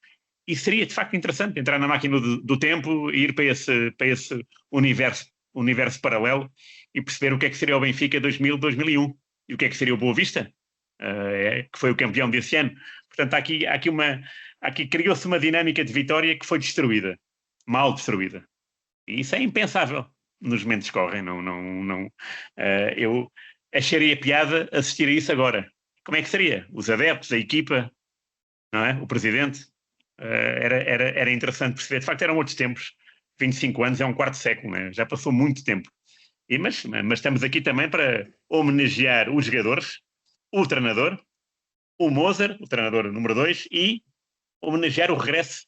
E seria de facto interessante entrar na máquina do tempo e ir para esse universo paralelo e perceber o que é que seria o Benfica 2000-2001 e o que é que seria o Boa Vista, que foi o campeão desse ano. Portanto, aqui criou-se uma dinâmica de vitória que foi destruída, mal destruída. E isso é impensável nos momentos que correm. Eu acharia piada assistir a isso agora. Como é que seria? Os adeptos, a equipa, não é? O presidente. Era interessante perceber. De facto, eram outros tempos. 25 anos é um quarto século, né? Já passou muito tempo. Mas estamos aqui também para homenagear os jogadores, o treinador, o Mozart, o treinador número 2, e homenagear o regresso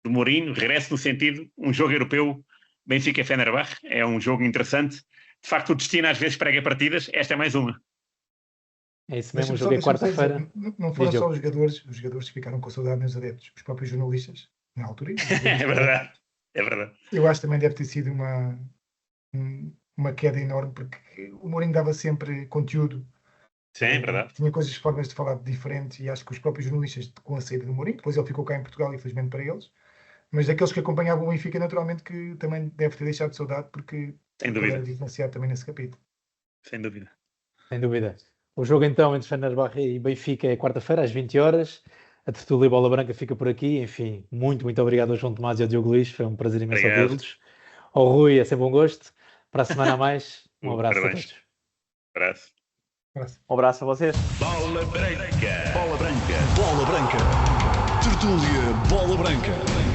do Mourinho, regresso no sentido, um jogo europeu, Benfica-Fenerbahçe, é um jogo interessante. De facto, o destino às vezes prega partidas, esta é mais uma. É isso mesmo, o jogo é quarta-feira. Não foram só os jogadores que ficaram com saudade nos adeptos, os próprios jornalistas, na altura. É verdade. Eu acho que também deve ter sido uma queda enorme, porque o Mourinho dava sempre conteúdo. Sim, é verdade. Tinha formas de falar diferentes, e acho que os próprios jornalistas, com a saída do Mourinho, depois ele ficou cá em Portugal, infelizmente para eles, mas daqueles que acompanhavam o Benfica, naturalmente, que também deve ter deixado de saudade, porque era diferenciado também nesse capítulo. Sem dúvida. Sem dúvida. O jogo então entre Fenerbahçe e Benfica é quarta-feira às 20 horas. A tertúlia Bola Branca fica por aqui. Enfim, muito muito obrigado ao João Tomás e ao Diogo Luís. Foi um prazer imenso ouvi-los. Ao Rui, é sempre um gosto. Para a semana a mais, um abraço a todos. Um abraço a vocês. Bola Branca. Bola Branca. Bola Branca. Tertúlia Bola Branca.